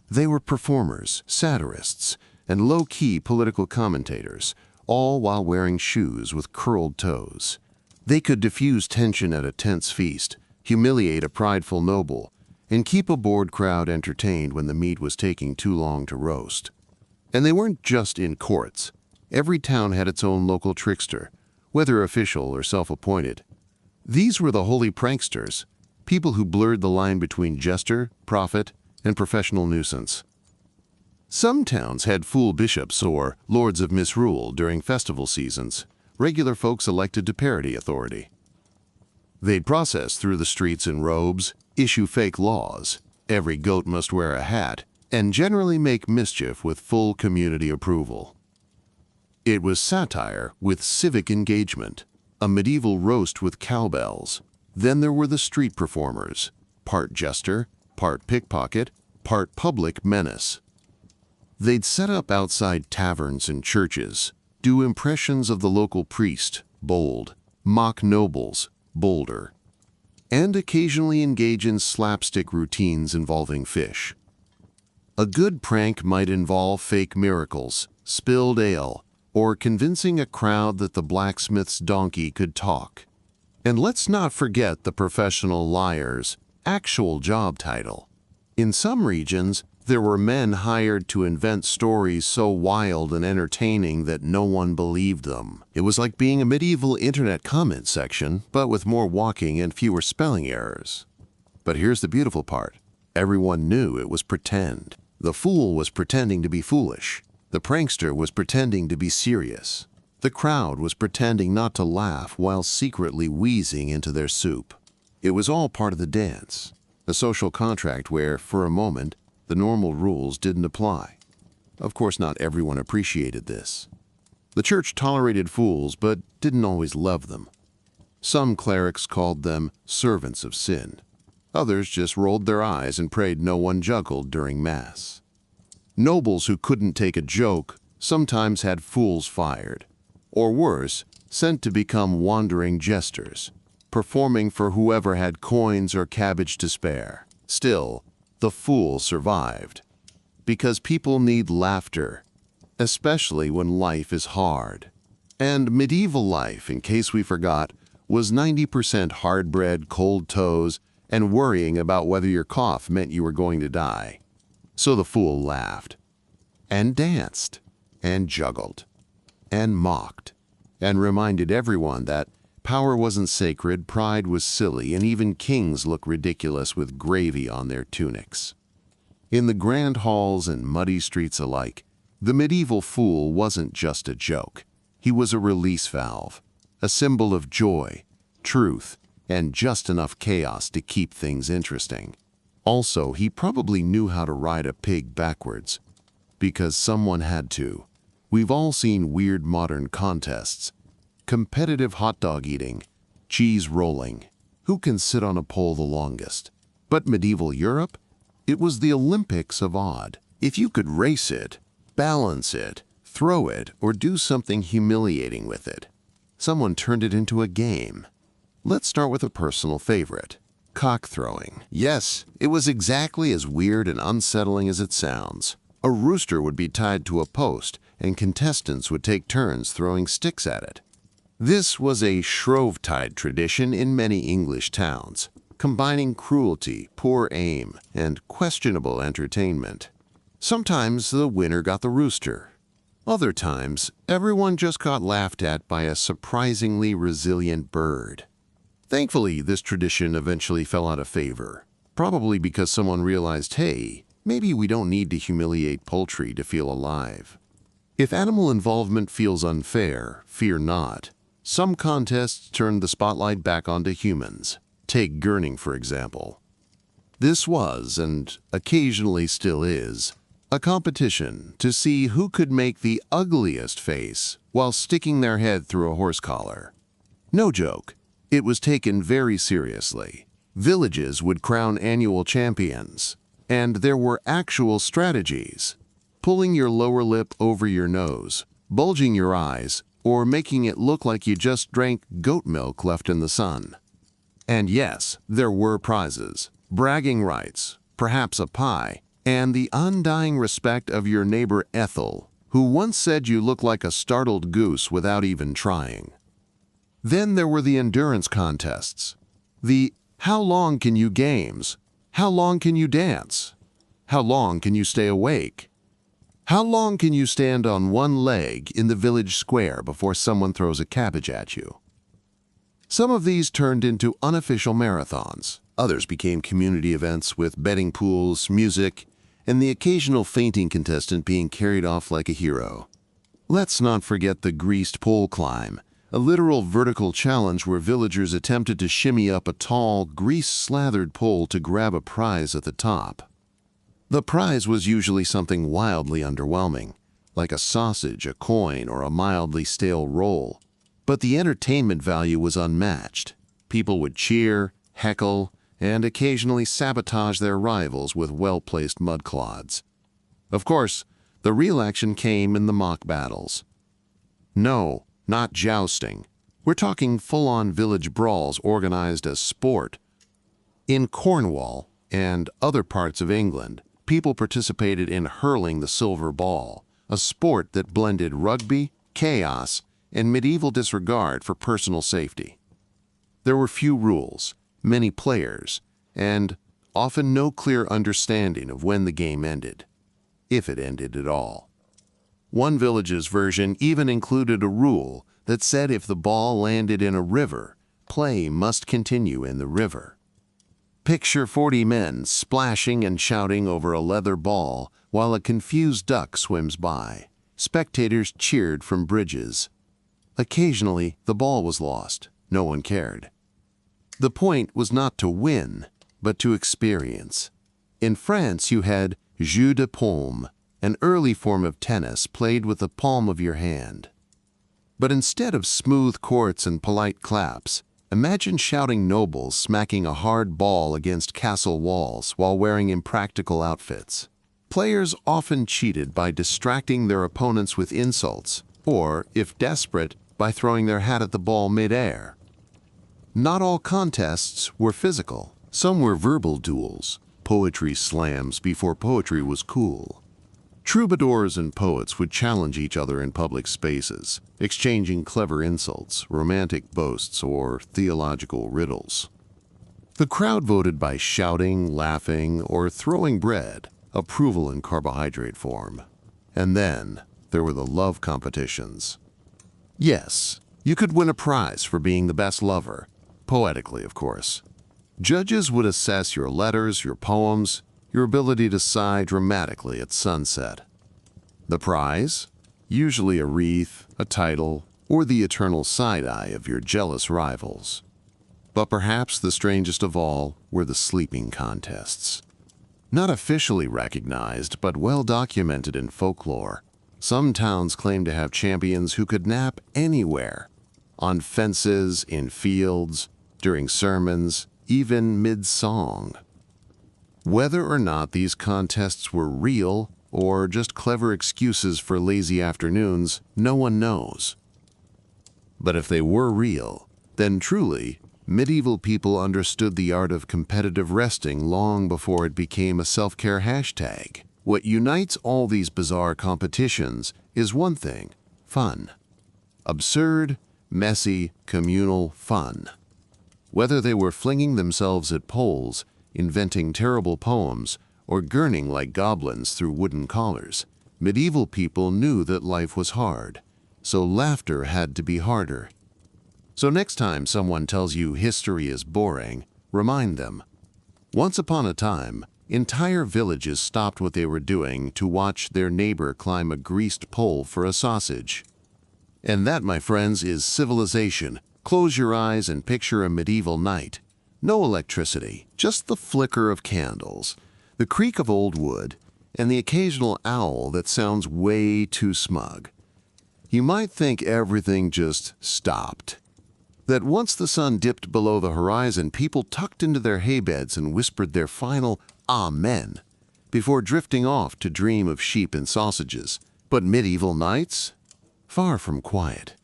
They were performers, satirists, and low-key political commentators, all while wearing shoes with curled toes. They could diffuse tension at a tense feast, humiliate a prideful noble, and keep a bored crowd entertained when the meat was taking too long to roast. And they weren't just in courts. Every town had its own local trickster, whether official or self-appointed. These were the holy pranksters, people who blurred the line between jester, prophet, and professional nuisance. Some towns had fool bishops or lords of misrule during festival seasons, regular folks elected to parody authority. They'd process through the streets in robes, issue fake laws, every goat must wear a hat, and generally make mischief with full community approval. It was satire with civic engagement, a medieval roast with cowbells. Then there were the street performers, part jester, part pickpocket, part public menace. They'd set up outside taverns and churches, do impressions of the local priest, bold, mock nobles, bolder, and occasionally engage in slapstick routines involving fish. A good prank might involve fake miracles, spilled ale, or convincing a crowd that the blacksmith's donkey could talk. And let's not forget the professional liar's actual job title. In some regions, there were men hired to invent stories so wild and entertaining that no one believed them. It was like being a medieval internet comment section, but with more walking and fewer spelling errors. But here's the beautiful part. Everyone knew it was pretend. The fool was pretending to be foolish. The prankster was pretending to be serious. The crowd was pretending not to laugh while secretly wheezing into their soup. It was all part of the dance, a social contract where, for a moment, the normal rules didn't apply. Of course, not everyone appreciated this. The church tolerated fools, but didn't always love them. Some clerics called them servants of sin. Others just rolled their eyes and prayed no one juggled during Mass. Nobles who couldn't take a joke sometimes had fools fired, or worse, sent to become wandering jesters, performing for whoever had coins or cabbage to spare. Still, the fool survived, because people need laughter, especially when life is hard. And medieval life, in case we forgot, was 90% hard bread, cold toes, and worrying about whether your cough meant you were going to die. So the fool laughed, and danced, and juggled, and mocked, and reminded everyone that power wasn't sacred, pride was silly, and even kings look ridiculous with gravy on their tunics. In the grand halls and muddy streets alike, the medieval fool wasn't just a joke. He was a release valve, a symbol of joy, truth, and just enough chaos to keep things interesting. Also, he probably knew how to ride a pig backwards, because someone had to. We've all seen weird modern contests. Competitive hot dog eating, cheese rolling. Who can sit on a pole the longest? But medieval Europe? It was the Olympics of odd. If you could race it, balance it, throw it, or do something humiliating with it, someone turned it into a game. Let's start with a personal favorite. Cock throwing. Yes, it was exactly as weird and unsettling as it sounds. A rooster would be tied to a post, and contestants would take turns throwing sticks at it. This was a Shrovetide tradition in many English towns, combining cruelty, poor aim, and questionable entertainment. Sometimes the winner got the rooster. Other times, everyone just got laughed at by a surprisingly resilient bird. Thankfully, this tradition eventually fell out of favor, probably because someone realized, hey, maybe we don't need to humiliate poultry to feel alive. If animal involvement feels unfair, fear not. Some contests turned the spotlight back onto humans. Take gurning, for example. This was, and occasionally still is, A competition to see who could make the ugliest face while sticking their head through a horse collar. No joke, it was taken very seriously. Villages would crown annual champions, and there were actual strategies. Pulling your lower lip over your nose, bulging your eyes, or making it look like you just drank goat milk left in the sun. And yes, there were prizes, bragging rights, perhaps a pie, and the undying respect of your neighbor Ethel, who once said you look like a startled goose without even trying. Then there were the endurance contests. The "how long can you" games. How long can you dance? How long can you stay awake? How long can you stand on one leg in the village square before someone throws a cabbage at you? Some of these turned into unofficial marathons. Others became community events with betting pools, music, and the occasional fainting contestant being carried off like a hero. Let's not forget the greased pole climb, a literal vertical challenge where villagers attempted to shimmy up a tall, grease-slathered pole to grab a prize at the top. The prize was usually something wildly underwhelming, like a sausage, a coin, or a mildly stale roll. But the entertainment value was unmatched. People would cheer, heckle, and occasionally sabotage their rivals with well-placed mudclods. Of course, the real action came in the mock battles. No, not jousting. We're talking full-on village brawls organized as sport. In Cornwall and other parts of England, people participated in hurling the silver ball, a sport that blended rugby, chaos, and medieval disregard for personal safety. There were few rules, many players, and often no clear understanding of when the game ended, if it ended at all. One village's version even included a rule that said if the ball landed in a river, play must continue in the river. Picture 40 men splashing and shouting over a leather ball while a confused duck swims by. Spectators cheered from bridges. Occasionally, the ball was lost. No one cared. The point was not to win, but to experience. In France, you had jeu de paume, an early form of tennis played with the palm of your hand. But instead of smooth courts and polite claps, imagine shouting nobles smacking a hard ball against castle walls while wearing impractical outfits. Players often cheated by distracting their opponents with insults, or, if desperate, by throwing their hat at the ball mid-air. Not all contests were physical. Some were verbal duels, poetry slams before poetry was cool. Troubadours and poets would challenge each other in public spaces, exchanging clever insults, romantic boasts, or theological riddles. The crowd voted by shouting, laughing, or throwing bread, approval in carbohydrate form. And then there were the love competitions. Yes, you could win a prize for being the best lover, poetically, of course. Judges would assess your letters, your poems, your ability to sigh dramatically at sunset. The prize? Usually a wreath, a title, or the eternal side-eye of your jealous rivals. But perhaps the strangest of all were the sleeping contests. Not officially recognized, but well documented in folklore. Some towns claimed to have champions who could nap anywhere, on fences, in fields, during sermons, even mid-song. Whether or not these contests were real or just clever excuses for lazy afternoons, no one knows. But if they were real, then truly, medieval people understood the art of competitive resting long before it became a self-care hashtag. What unites all these bizarre competitions is one thing: fun. Absurd, messy, communal fun. Whether they were flinging themselves at poles, inventing terrible poems, or gurning like goblins through wooden collars, medieval people knew that life was hard, so laughter had to be harder. So next time someone tells you history is boring, remind them, once upon a time, entire villages stopped what they were doing to watch their neighbor climb a greased pole for a sausage. And that, my friends, is civilization. Close your eyes and picture a medieval night. No electricity, just the flicker of candles, the creak of old wood, and the occasional owl that sounds way too smug. You might think everything just stopped. That once the sun dipped below the horizon, people tucked into their haybeds and whispered their final Amen before drifting off to dream of sheep and sausages. But medieval nights? Far from quiet.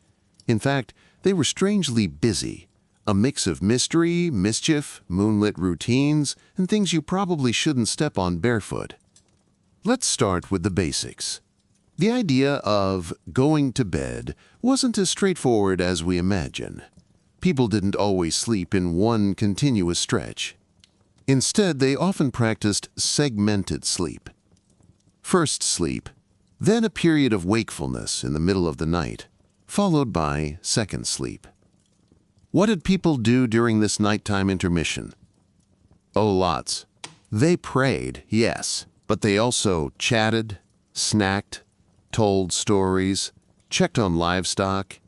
In fact, they were strangely busy. A mix of mystery, mischief, moonlit routines, and things you probably shouldn't step on barefoot. Let's start with the basics. The idea of going to bed wasn't as straightforward as we imagine. People didn't always sleep in one continuous stretch. Instead, they often practiced segmented sleep. First sleep, then a period of wakefulness in the middle of the night, followed by second sleep. What did people do during this nighttime intermission? Oh, lots. They prayed, yes, but they also chatted, snacked, told stories, checked on livestock,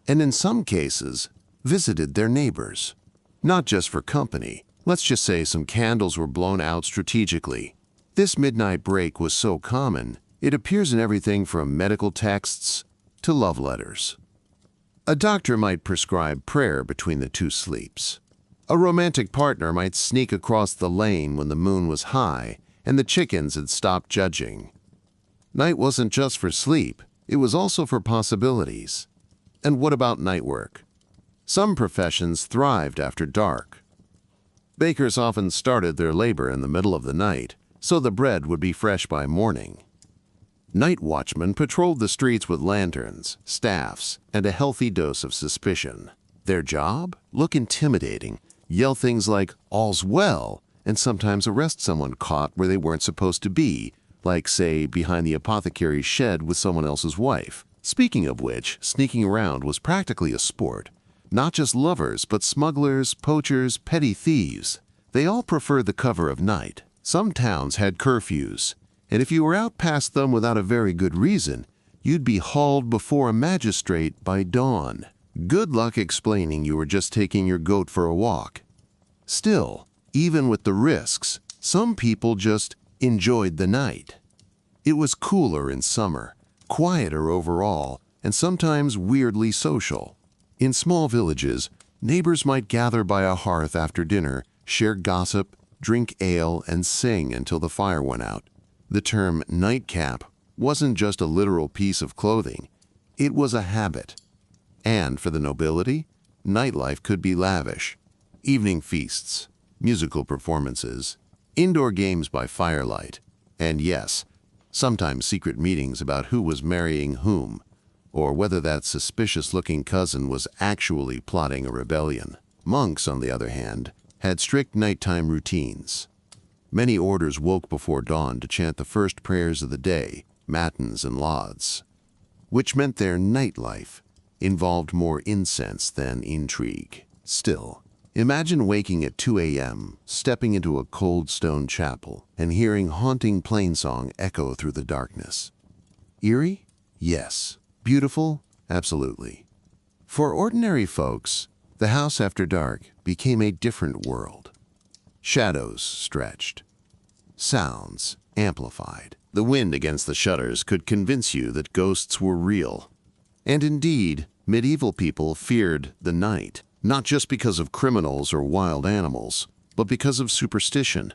and in some cases, visited their neighbors. Not just for company. Let's just say some candles were blown out strategically. This midnight break was so common, it appears in everything from medical texts to love letters. A doctor might prescribe prayer between the two sleeps. A romantic partner might sneak across the lane when the moon was high and the chickens had stopped judging. Night wasn't just for sleep, it was also for possibilities. And what about night work? Some professions thrived after dark. Bakers often started their labor in the middle of the night, so the bread would be fresh by morning. Night watchmen patrolled the streets with lanterns, staffs, and a healthy dose of suspicion. Their job? Look intimidating, yell things like, "All's well," and sometimes arrest someone caught where they weren't supposed to be, like, say, behind the apothecary's shed with someone else's wife. Speaking of which, sneaking around was practically a sport. Not just lovers, but smugglers, poachers, petty thieves. They all preferred the cover of night. Some towns had curfews, and if you were out past them without a very good reason, you'd be hauled before a magistrate by dawn. Good luck explaining you were just taking your goat for a walk. Still, even with the risks, some people just enjoyed the night. It was cooler in summer, quieter overall, and sometimes weirdly social. In small villages, neighbors might gather by a hearth after dinner, share gossip, drink ale, and sing until the fire went out. The term nightcap wasn't just a literal piece of clothing, it was a habit. And for the nobility, nightlife could be lavish. Evening feasts, musical performances, indoor games by firelight, and yes, sometimes secret meetings about who was marrying whom, or whether that suspicious-looking cousin was actually plotting a rebellion. Monks, on the other hand, had strict nighttime routines. Many orders woke before dawn to chant the first prayers of the day, matins and lauds, which meant their nightlife involved more incense than intrigue. Still, imagine waking at 2 a.m., stepping into a cold stone chapel, and hearing haunting plainsong echo through the darkness. Eerie? Yes. Beautiful? Absolutely. For ordinary folks, the house after dark became a different world. Shadows stretched. Sounds amplified. The wind against the shutters could convince you that ghosts were real. And indeed, medieval people feared the night, not just because of criminals or wild animals, but because of superstition.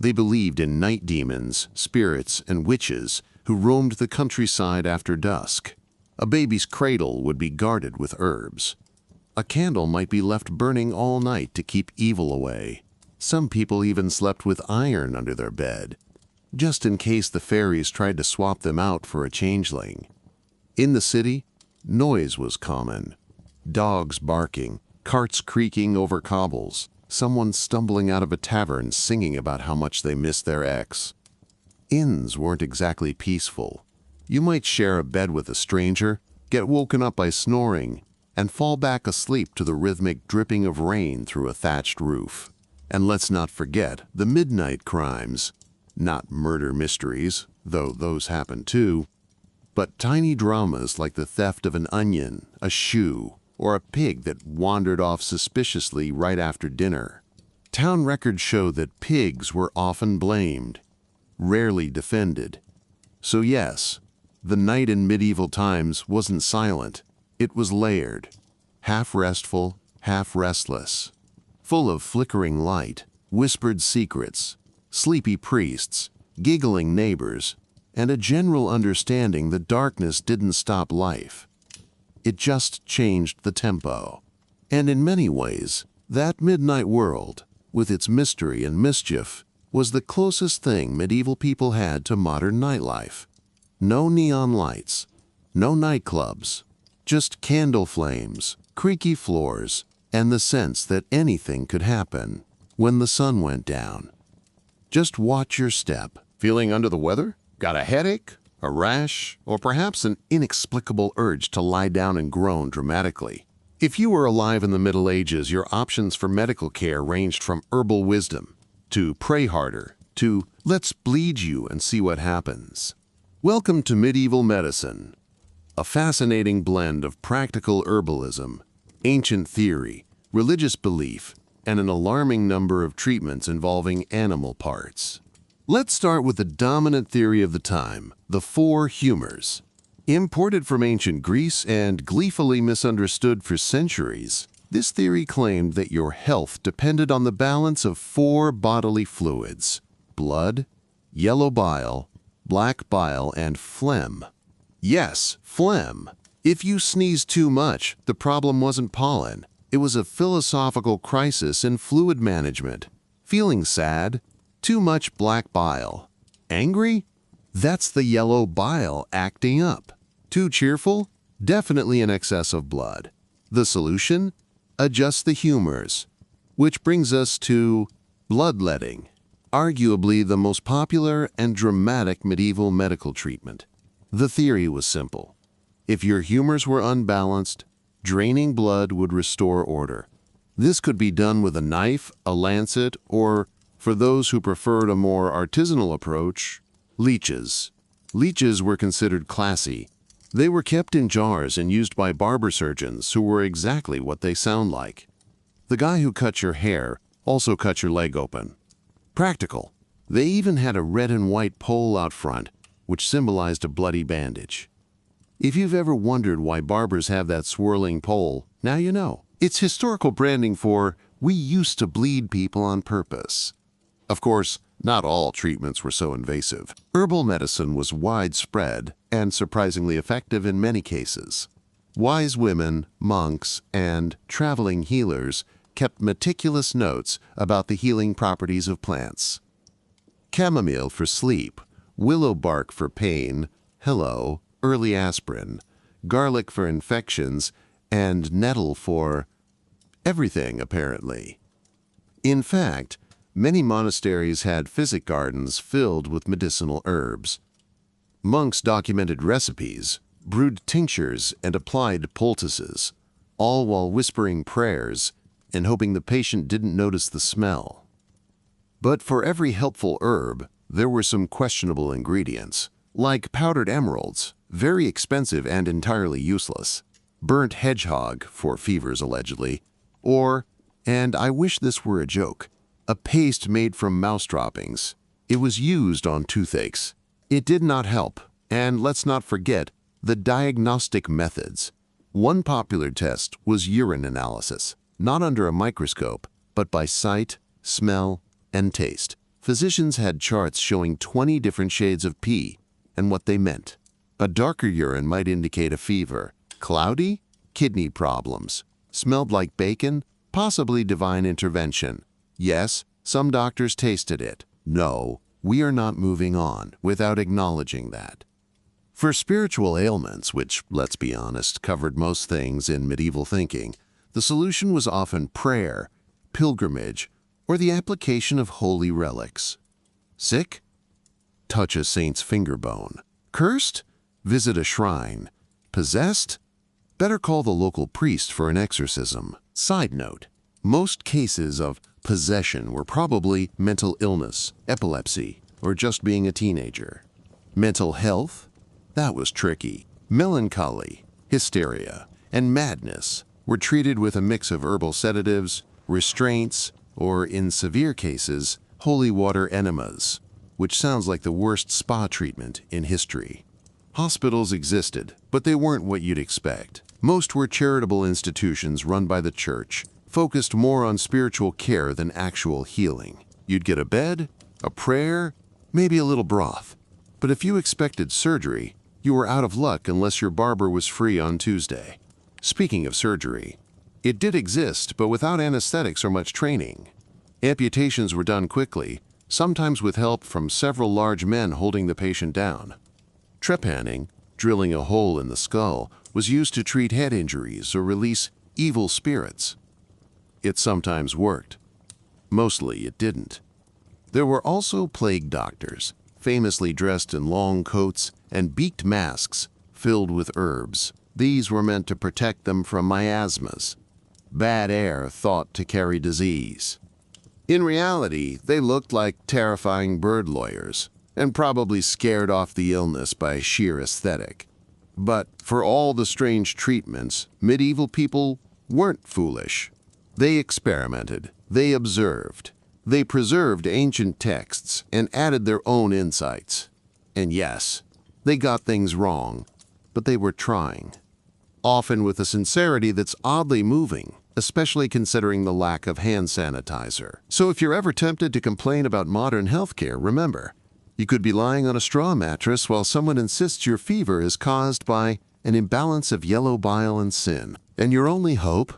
They believed in night demons, spirits, and witches who roamed the countryside after dusk. A baby's cradle would be guarded with herbs. A candle might be left burning all night to keep evil away. Some people even slept with iron under their bed, just in case the fairies tried to swap them out for a changeling. In the city, noise was common. Dogs barking, carts creaking over cobbles, someone stumbling out of a tavern singing about how much they missed their ex. Inns weren't exactly peaceful. You might share a bed with a stranger, get woken up by snoring, and fall back asleep to the rhythmic dripping of rain through a thatched roof. And let's not forget the midnight crimes. Not murder mysteries, though those happen too, but tiny dramas like the theft of an onion, a shoe, or a pig that wandered off suspiciously right after dinner. Town records show that pigs were often blamed. rarely defended. So yes, the night in medieval times wasn't silent. It was layered, half restful, half restless, full of flickering light, whispered secrets, sleepy priests, giggling neighbors, and a general understanding that darkness didn't stop life. It just changed the tempo. And in many ways, that midnight world, with its mystery and mischief, was the closest thing medieval people had to modern nightlife. No neon lights, no nightclubs, just candle flames, creaky floors, and the sense that anything could happen when the sun went down. Just watch your step. Feeling under the weather? Got a headache? A rash? Or perhaps an inexplicable urge to lie down and groan dramatically? If you were alive in the Middle Ages, your options for medical care ranged from herbal wisdom to pray harder to let's bleed you and see what happens. Welcome to medieval medicine, a fascinating blend of practical herbalism, ancient theory, religious belief, and an alarming number of treatments involving animal parts. Let's start with the dominant theory of the time, the four humors. Imported from ancient Greece and gleefully misunderstood for centuries, this theory claimed that your health depended on the balance of four bodily fluids: blood, yellow bile, black bile, and phlegm. Yes, phlegm. If you sneezed too much, the problem wasn't pollen. It was a philosophical crisis in fluid management. Feeling sad? Too much black bile. Angry? That's the yellow bile acting up. Too cheerful? Definitely an excess of blood. The solution? Adjust the humors. Which brings us to bloodletting, arguably the most popular and dramatic medieval medical treatment. The theory was simple. If your humors were unbalanced, draining blood would restore order. This could be done with a knife, a lancet, or, for those who preferred a more artisanal approach, leeches. Leeches were considered classy. They were kept in jars and used by barber surgeons who were exactly what they sound like. The guy who cut your hair also cut your leg open. Practical. They even had a red and white pole out front, which symbolized a bloody bandage. If you've ever wondered why barbers have that swirling pole, now you know. It's historical branding for, we used to bleed people on purpose. Of course, not all treatments were so invasive. Herbal medicine was widespread and surprisingly effective in many cases. Wise women, monks, and traveling healers kept meticulous notes about the healing properties of plants. Chamomile for sleep, willow bark for pain, early aspirin, garlic for infections, and nettle for everything, apparently. In fact, many monasteries had physic gardens filled with medicinal herbs. Monks documented recipes, brewed tinctures, and applied poultices, all while whispering prayers and hoping the patient didn't notice the smell. But for every helpful herb, there were some questionable ingredients, like powdered emeralds, very expensive and entirely useless, burnt hedgehog for fevers allegedly, or, and I wish this were a joke, a paste made from mouse droppings. It was used on toothaches. It did not help, and let's not forget the diagnostic methods. One popular test was urine analysis, not under a microscope, but by sight, smell, and taste. Physicians had charts showing 20 different shades of pee and what they meant. A darker urine might indicate a fever. Cloudy? Kidney problems. Smelled like bacon? Possibly divine intervention. Yes, some doctors tasted it. No, we are not moving on without acknowledging that. For spiritual ailments, which, let's be honest, covered most things in medieval thinking, the solution was often prayer, pilgrimage, or the application of holy relics. Sick? Touch a saint's finger bone. Cursed? Visit a shrine. Possessed? Better call the local priest for an exorcism. Side note, most cases of possession were probably mental illness, epilepsy, or just being a teenager. Mental health? That was tricky. Melancholy, hysteria, and madness were treated with a mix of herbal sedatives, restraints, or in severe cases, holy water enemas. which sounds like the worst spa treatment in history. Hospitals existed, but they weren't what you'd expect. Most were charitable institutions run by the church, focused more on spiritual care than actual healing. You'd get a bed, a prayer, maybe a little broth. But if you expected surgery, you were out of luck unless your barber was free on Tuesday. Speaking of surgery, it did exist, but without anesthetics or much training. Amputations were done quickly, sometimes with help from several large men holding the patient down. Trepanning, drilling a hole in the skull, was used to treat head injuries or release evil spirits. It sometimes worked. Mostly it didn't. There were also plague doctors, famously dressed in long coats and beaked masks filled with herbs. These were meant to protect them from miasmas, bad air thought to carry disease. In reality, they looked like terrifying bird lawyers, and probably scared off the illness by sheer aesthetic. But for all the strange treatments, medieval people weren't foolish. They experimented, they observed, they preserved ancient texts and added their own insights. And yes, they got things wrong, but they were trying. Often with a sincerity that's oddly moving, especially considering the lack of hand sanitizer. So if you're ever tempted to complain about modern healthcare, remember, you could be lying on a straw mattress while someone insists your fever is caused by an imbalance of yellow bile and sin. And your only hope?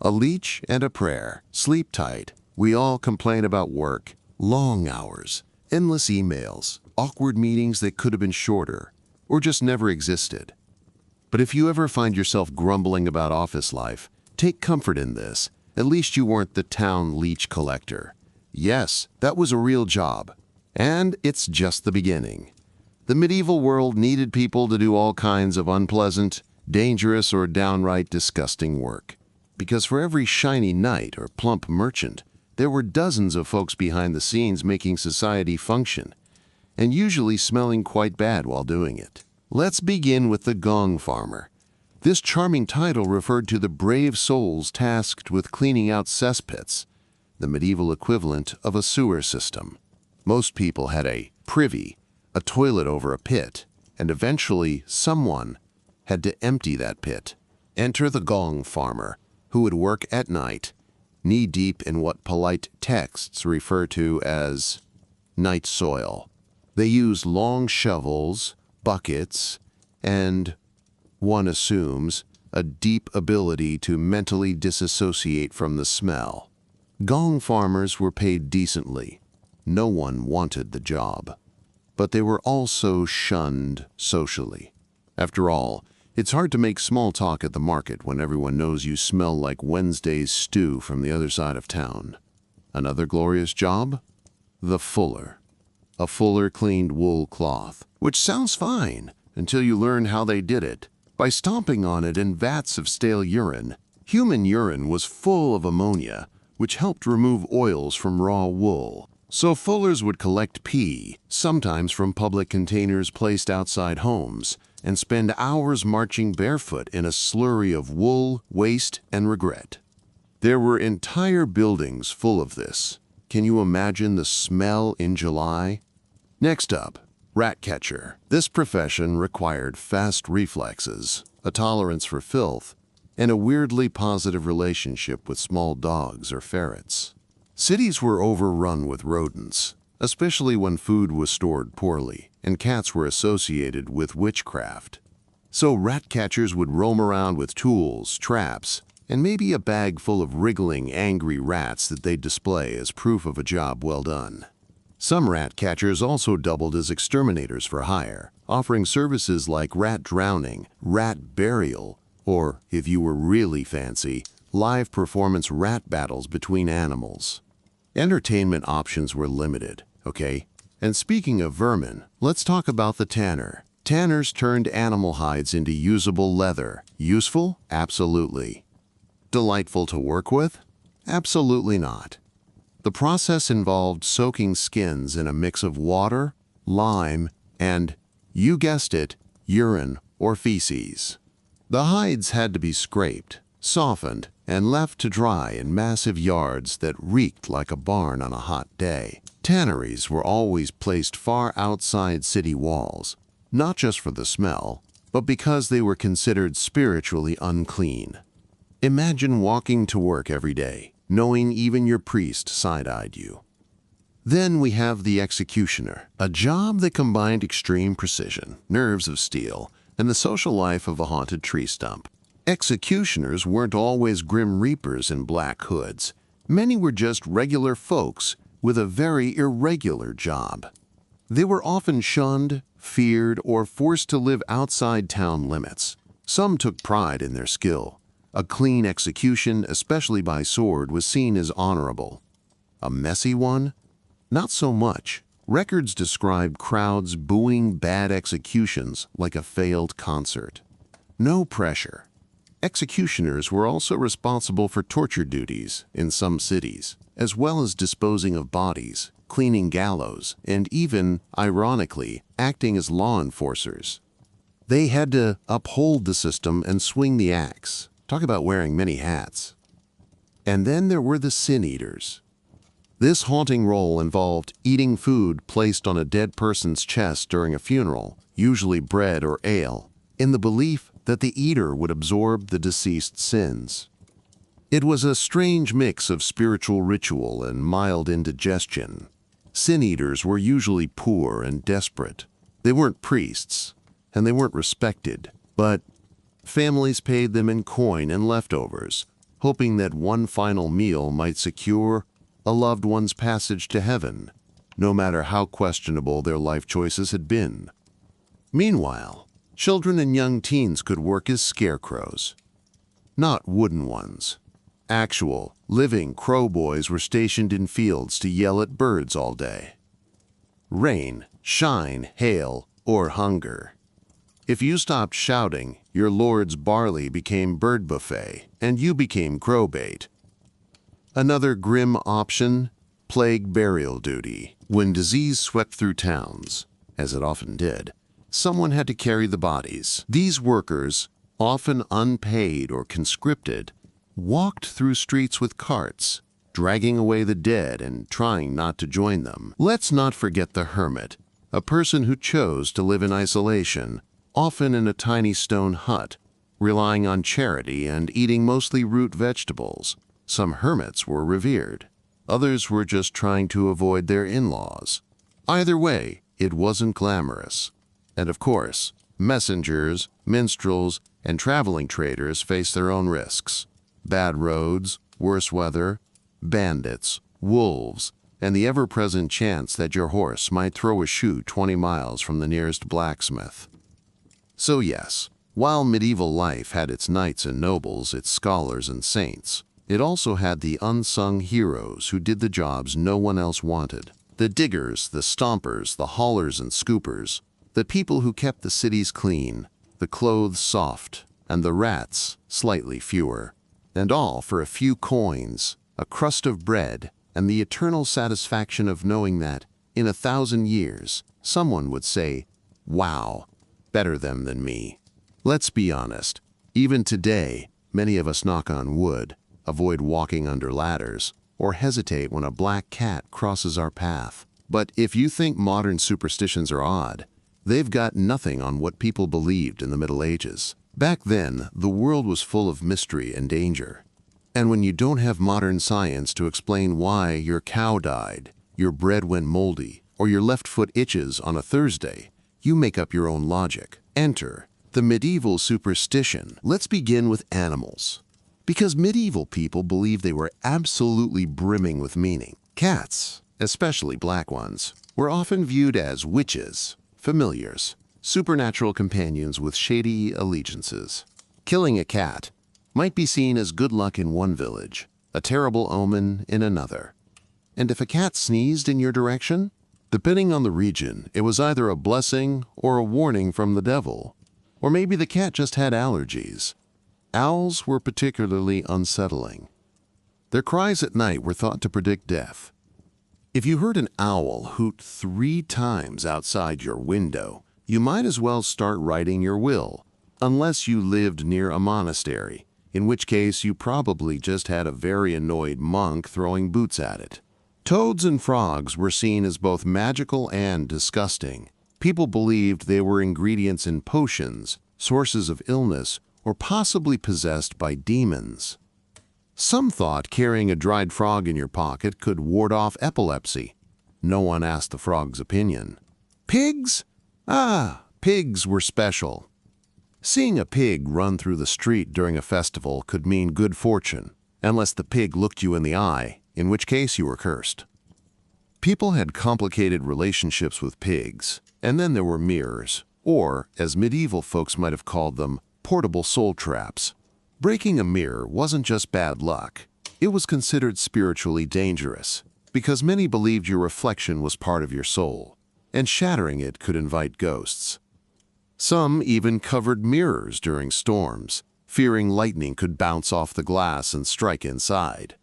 A leech and a prayer. Sleep tight. We all complain about work, long hours, endless emails, awkward meetings that could have been shorter, or just never existed. But if you ever find yourself grumbling about office life, take comfort in this. At least you weren't the town leech collector. Yes, that was a real job. And it's just the beginning. The medieval world needed people to do all kinds of unpleasant, dangerous, or downright disgusting work. Because for every shiny knight or plump merchant, there were dozens of folks behind the scenes making society function, and usually smelling quite bad while doing it. Let's begin with the gong farmer. This charming title referred to the brave souls tasked with cleaning out cesspits, the medieval equivalent of a sewer system. Most people had a privy, a toilet over a pit, and eventually someone had to empty that pit. Enter the gong farmer, who would work at night, knee-deep in what polite texts refer to as night soil. They used long shovels, buckets, and, one assumes, a deep ability to mentally disassociate from the smell. Gong farmers were paid decently. No one wanted the job. But they were also shunned socially. After all, it's hard to make small talk at the market when everyone knows you smell like Wednesday's stew from the other side of town. Another glorious job? The fuller. A fuller cleaned wool cloth, which sounds fine until you learn how they did it. By stomping on it in vats of stale urine. Human urine was full of ammonia, which helped remove oils from raw wool. So fullers would collect pee, sometimes from public containers placed outside homes, and spend hours marching barefoot in a slurry of wool, waste, and regret. There were entire buildings full of this. Can you imagine the smell in July? Next up, rat catcher. This profession required fast reflexes, a tolerance for filth, and a weirdly positive relationship with small dogs or ferrets. Cities were overrun with rodents, especially when food was stored poorly, and cats were associated with witchcraft. So rat catchers would roam around with tools, traps, and maybe a bag full of wriggling, angry rats that they'd display as proof of a job well done. Some rat catchers also doubled as exterminators for hire, offering services like rat drowning, rat burial, or, if you were really fancy, live performance rat battles between animals. Entertainment options were limited, okay? And speaking of vermin, let's talk about the tanner. Tanners turned animal hides into usable leather. Useful? Absolutely. Delightful to work with? Absolutely not. The process involved soaking skins in a mix of water, lime, and, you guessed it, urine or feces. The hides had to be scraped, softened, and left to dry in massive yards that reeked like a barn on a hot day. Tanneries were always placed far outside city walls, not just for the smell, but because they were considered spiritually unclean. Imagine walking to work every day, knowing even your priest side-eyed you. Then we have the executioner, a job that combined extreme precision, nerves of steel, and the social life of a haunted tree stump. Executioners weren't always grim reapers in black hoods. Many were just regular folks with a very irregular job. They were often shunned, feared, or forced to live outside town limits. Some took pride in their skill. A clean execution, especially by sword, was seen as honorable. A messy one? Not so much. Records describe crowds booing bad executions like a failed concert. No pressure. Executioners were also responsible for torture duties in some cities, as well as disposing of bodies, cleaning gallows, and even, ironically, acting as law enforcers. They had to uphold the system and swing the axe. Talk about wearing many hats. And then there were the sin eaters. This haunting role involved eating food placed on a dead person's chest during a funeral, usually bread or ale, in the belief that the eater would absorb the deceased's sins. It was a strange mix of spiritual ritual and mild indigestion. Sin eaters were usually poor and desperate. They weren't priests, and they weren't respected, but families paid them in coin and leftovers, hoping that one final meal might secure a loved one's passage to heaven, no matter how questionable their life choices had been. Meanwhile, children and young teens could work as scarecrows. Not wooden ones. Actual, living crow boys were stationed in fields to yell at birds all day. Rain, shine, hail, or hunger. If you stopped shouting, your lord's barley became bird buffet, and you became crow bait. Another grim option, plague burial duty. When disease swept through towns, as it often did, someone had to carry the bodies. These workers, often unpaid or conscripted, walked through streets with carts, dragging away the dead and trying not to join them. Let's not forget the hermit, a person who chose to live in isolation, often in a tiny stone hut, relying on charity and eating mostly root vegetables. Some hermits were revered. Others were just trying to avoid their in-laws. Either way, it wasn't glamorous. And of course, messengers, minstrels, and traveling traders faced their own risks. Bad roads, worse weather, bandits, wolves, and the ever-present chance that your horse might throw a shoe 20 miles from the nearest blacksmith. So yes, while medieval life had its knights and nobles, its scholars and saints, it also had the unsung heroes who did the jobs no one else wanted. The diggers, the stompers, the haulers and scoopers, the people who kept the cities clean, the clothes soft, and the rats slightly fewer. And all for a few coins, a crust of bread, and the eternal satisfaction of knowing that, in 1,000 years, someone would say, "Wow, better them than me." Let's be honest, even today, many of us knock on wood, avoid walking under ladders, or hesitate when a black cat crosses our path. But if you think modern superstitions are odd, they've got nothing on what people believed in the Middle Ages. Back then, the world was full of mystery and danger. And when you don't have modern science to explain why your cow died, your bread went moldy, or your left foot itches on a Thursday, you make up your own logic. Enter the medieval superstition. Let's begin with animals, because medieval people believed they were absolutely brimming with meaning. Cats, especially black ones, were often viewed as witches, familiars, supernatural companions with shady allegiances. Killing a cat might be seen as good luck in one village, a terrible omen in another. And if a cat sneezed in your direction, depending on the region, it was either a blessing or a warning from the devil. Or maybe the cat just had allergies. Owls were particularly unsettling. Their cries at night were thought to predict death. If you heard an owl hoot 3 times outside your window, you might as well start writing your will, unless you lived near a monastery, in which case you probably just had a very annoyed monk throwing boots at it. Toads and frogs were seen as both magical and disgusting. People believed they were ingredients in potions, sources of illness, or possibly possessed by demons. Some thought carrying a dried frog in your pocket could ward off epilepsy. No one asked the frog's opinion. Pigs? Pigs were special. Seeing a pig run through the street during a festival could mean good fortune, unless the pig looked you in the eye, in which case you were cursed. People had complicated relationships with pigs, and then there were mirrors, or, as medieval folks might have called them, portable soul traps. Breaking a mirror wasn't just bad luck. It was considered spiritually dangerous, because many believed your reflection was part of your soul, and shattering it could invite ghosts. Some even covered mirrors during storms, fearing lightning could bounce off the glass and strike inside.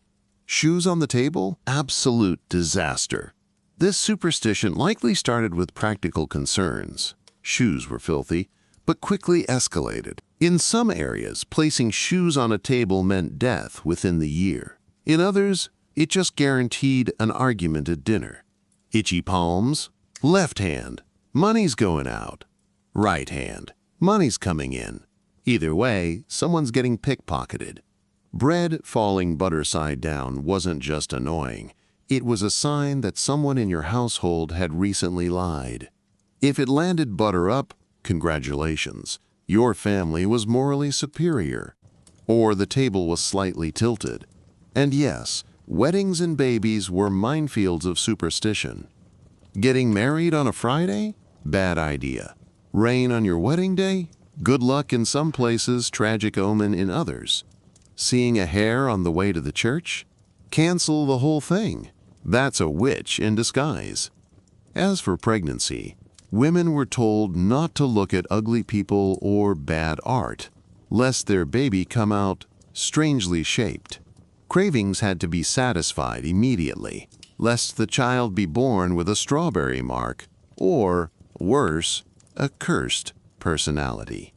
Shoes on the table? Absolute disaster. This superstition likely started with practical concerns. Shoes were filthy, but quickly escalated. In some areas, placing shoes on a table meant death within the year. In others, it just guaranteed an argument at dinner. Itchy palms? Left hand. Money's going out. Right hand. Money's coming in. Either way, someone's getting pickpocketed. Bread falling butter side down wasn't just annoying. It was a sign that someone in your household had recently lied. If it landed butter up, congratulations. Your family was morally superior. Or the table was slightly tilted. And yes, weddings and babies were minefields of superstition. Getting married on a Friday? Bad idea. Rain on your wedding day? Good luck in some places, tragic omen in others. Seeing a hare on the way to the church? Cancel the whole thing. That's a witch in disguise. As for pregnancy, women were told not to look at ugly people or bad art, lest their baby come out strangely shaped. Cravings had to be satisfied immediately, lest the child be born with a strawberry mark, or, worse, a cursed personality.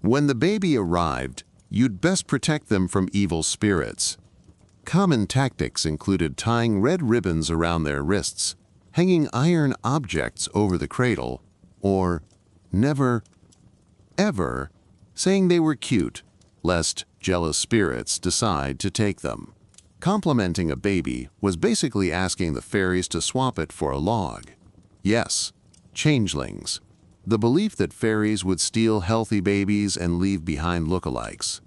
When the baby arrived, you'd best protect them from evil spirits. Common tactics included tying red ribbons around their wrists, hanging iron objects over the cradle, or never, ever saying they were cute, lest jealous spirits decide to take them. Complimenting a baby was basically asking the fairies to swap it for a log. Yes, changelings. The belief that fairies would steal healthy babies and leave behind lookalikes.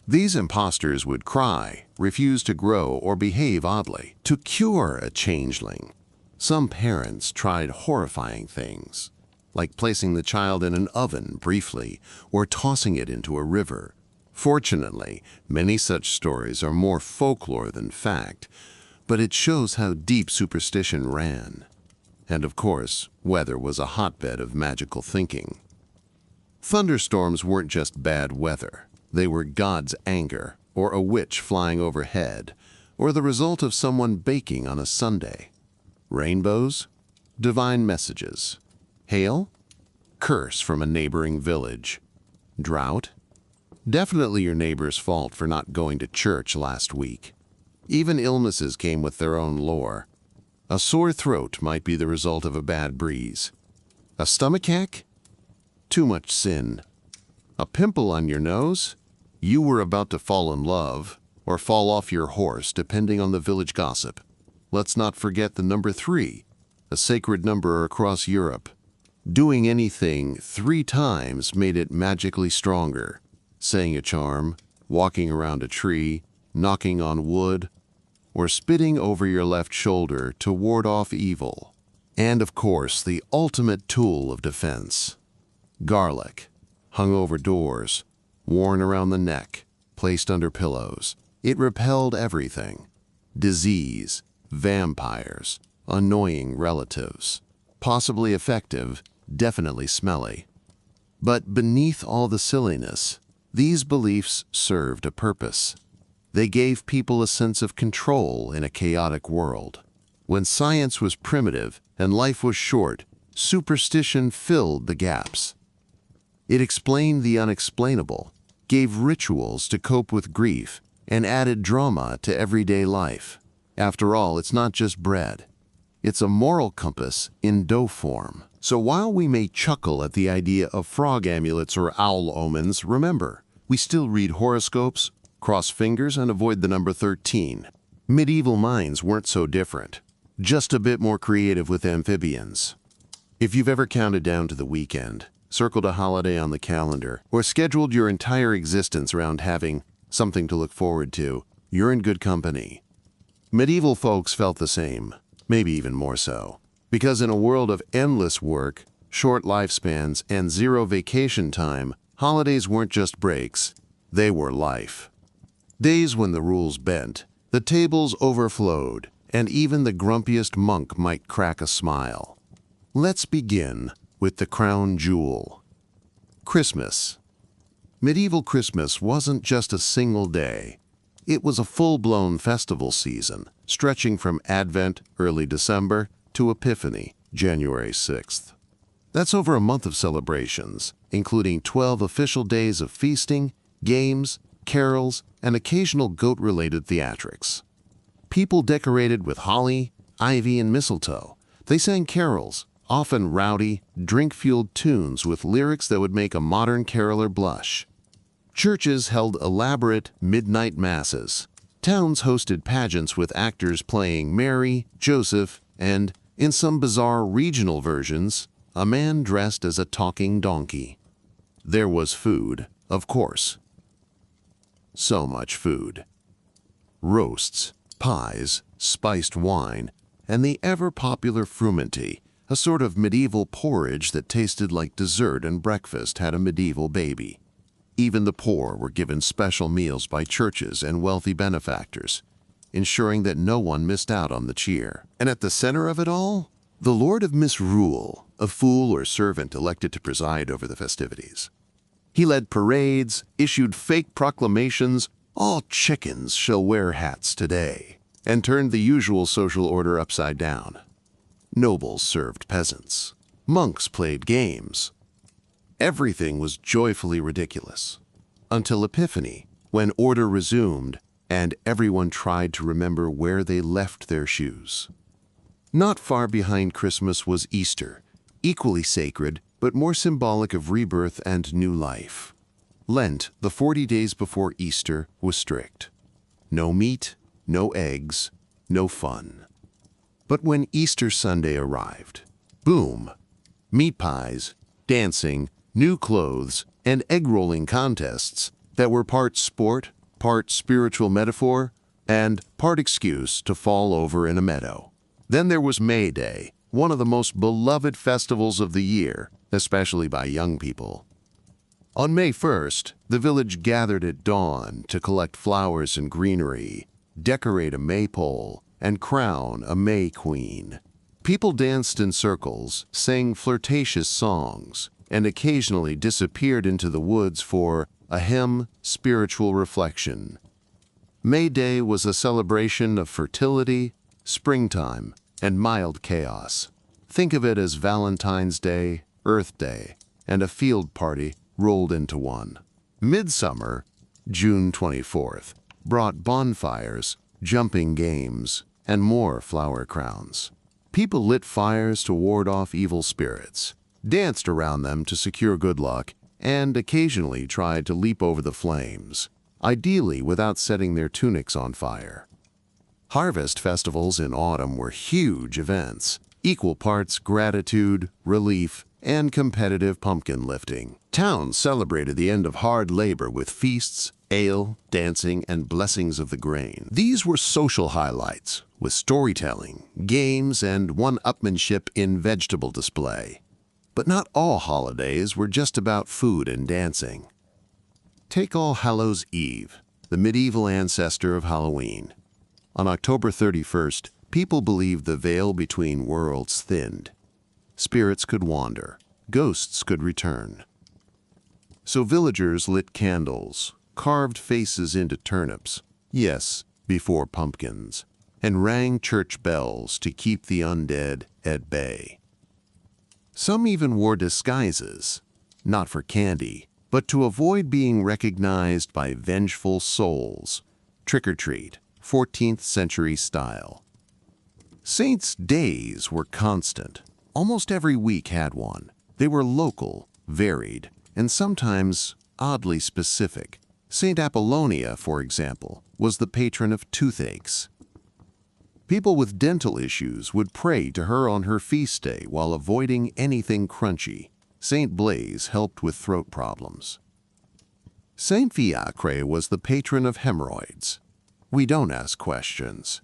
These imposters would cry, refuse to grow, or behave oddly. To cure a changeling, some parents tried horrifying things, like placing the child in an oven briefly or tossing it into a river. Fortunately, many such stories are more folklore than fact, but it shows how deep superstition ran. And of course, weather was a hotbed of magical thinking. Thunderstorms weren't just bad weather. They were God's anger, or a witch flying overhead, or the result of someone baking on a Sunday. Rainbows? Divine messages. Hail? Curse from a neighboring village. Drought? Definitely your neighbor's fault for not going to church last week. Even illnesses came with their own lore. A sore throat might be the result of a bad breeze. A stomachache? Too much sin. A pimple on your nose? You were about to fall in love, or fall off your horse, depending on the village gossip. Let's not forget the number 3, a sacred number across Europe. Doing anything 3 times made it magically stronger. Saying a charm, walking around a tree, knocking on wood, or spitting over your left shoulder to ward off evil. And of course, the ultimate tool of defense. Garlic, hung over doors, worn around the neck, placed under pillows. It repelled everything. Disease, vampires, annoying relatives. Possibly effective, definitely smelly. But beneath all the silliness, these beliefs served a purpose. They gave people a sense of control in a chaotic world. When science was primitive and life was short, superstition filled the gaps. It explained the unexplainable, gave rituals to cope with grief, and added drama to everyday life. After all, it's not just bread. It's a moral compass in dough form. So while we may chuckle at the idea of frog amulets or owl omens, remember, we still read horoscopes, cross fingers, and avoid the number 13. Medieval minds weren't so different, just a bit more creative with amphibians. If you've ever counted down to the weekend, circled a holiday on the calendar, or scheduled your entire existence around having something to look forward to, you're in good company. Medieval folks felt the same, maybe even more so, because in a world of endless work, short lifespans, and zero vacation time, holidays weren't just breaks, they were life. Days when the rules bent, the tables overflowed, and even the grumpiest monk might crack a smile. Let's begin with the crown jewel. Christmas. Medieval Christmas wasn't just a single day. It was a full-blown festival season, stretching from Advent, early December, to Epiphany, January 6th. That's over a month of celebrations, including 12 official days of feasting, games, carols, and occasional goat-related theatrics. People decorated with holly, ivy, and mistletoe. They sang carols, often rowdy, drink-fueled tunes with lyrics that would make a modern caroler blush. Churches held elaborate midnight masses. Towns hosted pageants with actors playing Mary, Joseph, and, in some bizarre regional versions, a man dressed as a talking donkey. There was food, of course. So much food. Roasts, pies, spiced wine, and the ever-popular frumenty, a sort of medieval porridge that tasted like dessert and breakfast had a medieval baby. Even the poor were given special meals by churches and wealthy benefactors, ensuring that no one missed out on the cheer. And at the center of it all, the Lord of Misrule, a fool or servant elected to preside over the festivities. He led parades, issued fake proclamations, "All chickens shall wear hats today," and turned the usual social order upside down. Nobles served peasants. Monks played games. Everything was joyfully ridiculous. Until Epiphany, when order resumed and everyone tried to remember where they left their shoes. Not far behind Christmas was Easter, equally sacred but more symbolic of rebirth and new life. Lent, the 40 days before Easter, was strict. No meat, no eggs, no fun. But when Easter Sunday arrived, boom! Meat pies, dancing, new clothes, and egg-rolling contests that were part sport, part spiritual metaphor, and part excuse to fall over in a meadow. Then there was May Day, one of the most beloved festivals of the year, especially by young people. On May 1st, the village gathered at dawn to collect flowers and greenery, decorate a maypole, and crown a May Queen. People danced in circles, sang flirtatious songs, and occasionally disappeared into the woods for ahem, spiritual reflection. May Day was a celebration of fertility, springtime, and mild chaos. Think of it as Valentine's Day, Earth Day, and a field party rolled into one. Midsummer, June 24th, brought bonfires, jumping games, and more flower crowns. People lit fires to ward off evil spirits, danced around them to secure good luck, and occasionally tried to leap over the flames, ideally without setting their tunics on fire. Harvest festivals in autumn were huge events, equal parts gratitude, relief, and competitive pumpkin lifting. Towns celebrated the end of hard labor with feasts, ale, dancing, and blessings of the grain. These were social highlights, with storytelling, games, and one-upmanship in vegetable display. But not all holidays were just about food and dancing. Take All Hallows' Eve, the medieval ancestor of Halloween. On October 31st, people believed the veil between worlds thinned. Spirits could wander, ghosts could return. So villagers lit candles, carved faces into turnips, yes, before pumpkins, and rang church bells to keep the undead at bay. Some even wore disguises, not for candy, but to avoid being recognized by vengeful souls. Trick or treat, 14th century style. Saints' days were constant. Almost every week had one. They were local, varied, and sometimes oddly specific. Saint Apollonia, for example, was the patron of toothaches. People with dental issues would pray to her on her feast day while avoiding anything crunchy. Saint Blaise helped with throat problems. Saint Fiacre was the patron of hemorrhoids. We don't ask questions.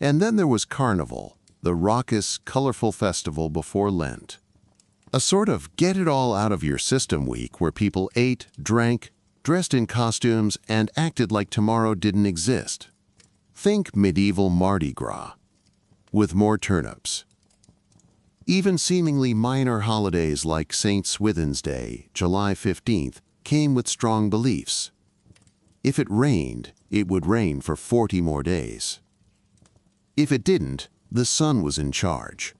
And then there was Carnival, the raucous, colorful festival before Lent. A sort of get-it-all-out-of-your-system week where people ate, drank, dressed in costumes, and acted like tomorrow didn't exist. Think medieval Mardi Gras, with more turnips. Even seemingly minor holidays like St. Swithin's Day, July 15th, came with strong beliefs. If it rained, it would rain for 40 more days. If it didn't, the sun was in charge.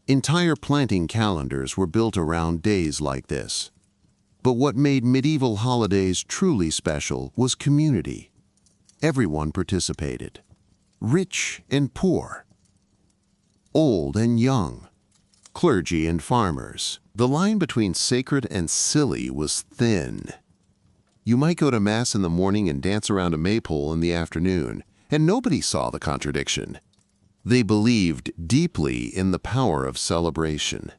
Entire planting calendars were built around days like this. But what made medieval holidays truly special was community. Everyone participated, rich and poor, old and young, clergy and farmers. The line between sacred and silly was thin. You might go to Mass in the morning and dance around a maypole in the afternoon, and nobody saw the contradiction. They believed deeply in the power of celebration,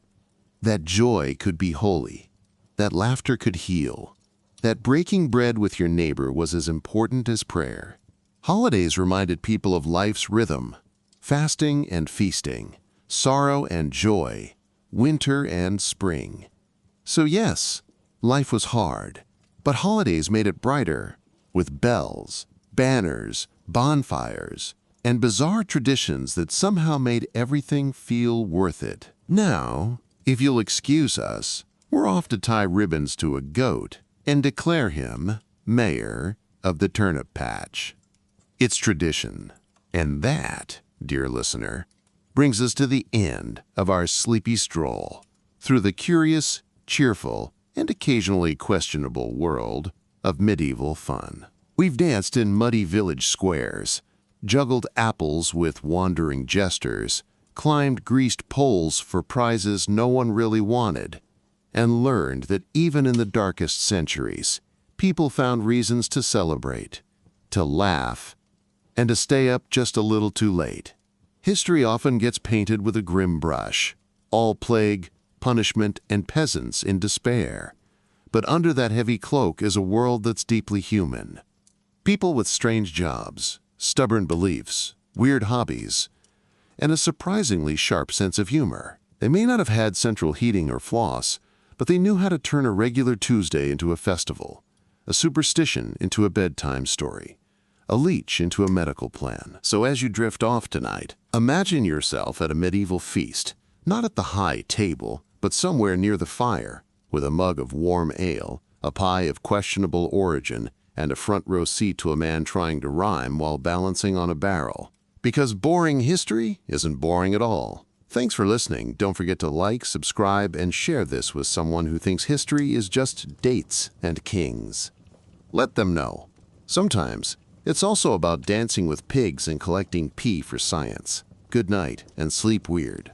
that joy could be holy, that laughter could heal, that breaking bread with your neighbor was as important as prayer. Holidays reminded people of life's rhythm, fasting and feasting, sorrow and joy, winter and spring. So yes, life was hard, but holidays made it brighter, with bells, banners, bonfires, and bizarre traditions that somehow made everything feel worth it. Now, if you'll excuse us, we're off to tie ribbons to a goat and declare him mayor of the turnip patch. It's tradition. And that, dear listener, brings us to the end of our sleepy stroll through the curious, cheerful, and occasionally questionable world of medieval fun. We've danced in muddy village squares, juggled apples with wandering jesters, climbed greased poles for prizes no one really wanted, and learned that even in the darkest centuries, people found reasons to celebrate, to laugh, and to stay up just a little too late. History often gets painted with a grim brush, all plague, punishment, and peasants in despair. But under that heavy cloak is a world that's deeply human. People with strange jobs, stubborn beliefs, weird hobbies, and a surprisingly sharp sense of humor. They may not have had central heating or floss, but they knew how to turn a regular Tuesday into a festival, a superstition into a bedtime story, a leech into a medical plan. So as you drift off tonight, imagine yourself at a medieval feast, not at the high table, but somewhere near the fire, with a mug of warm ale, a pie of questionable origin, and a front row seat to a man trying to rhyme while balancing on a barrel. Because boring history isn't boring at all. Thanks for listening. Don't forget to like, subscribe, and share this with someone who thinks history is just dates and kings. Let them know. Sometimes, it's also about dancing with pigs and collecting pee for science. Good night, and sleep weird.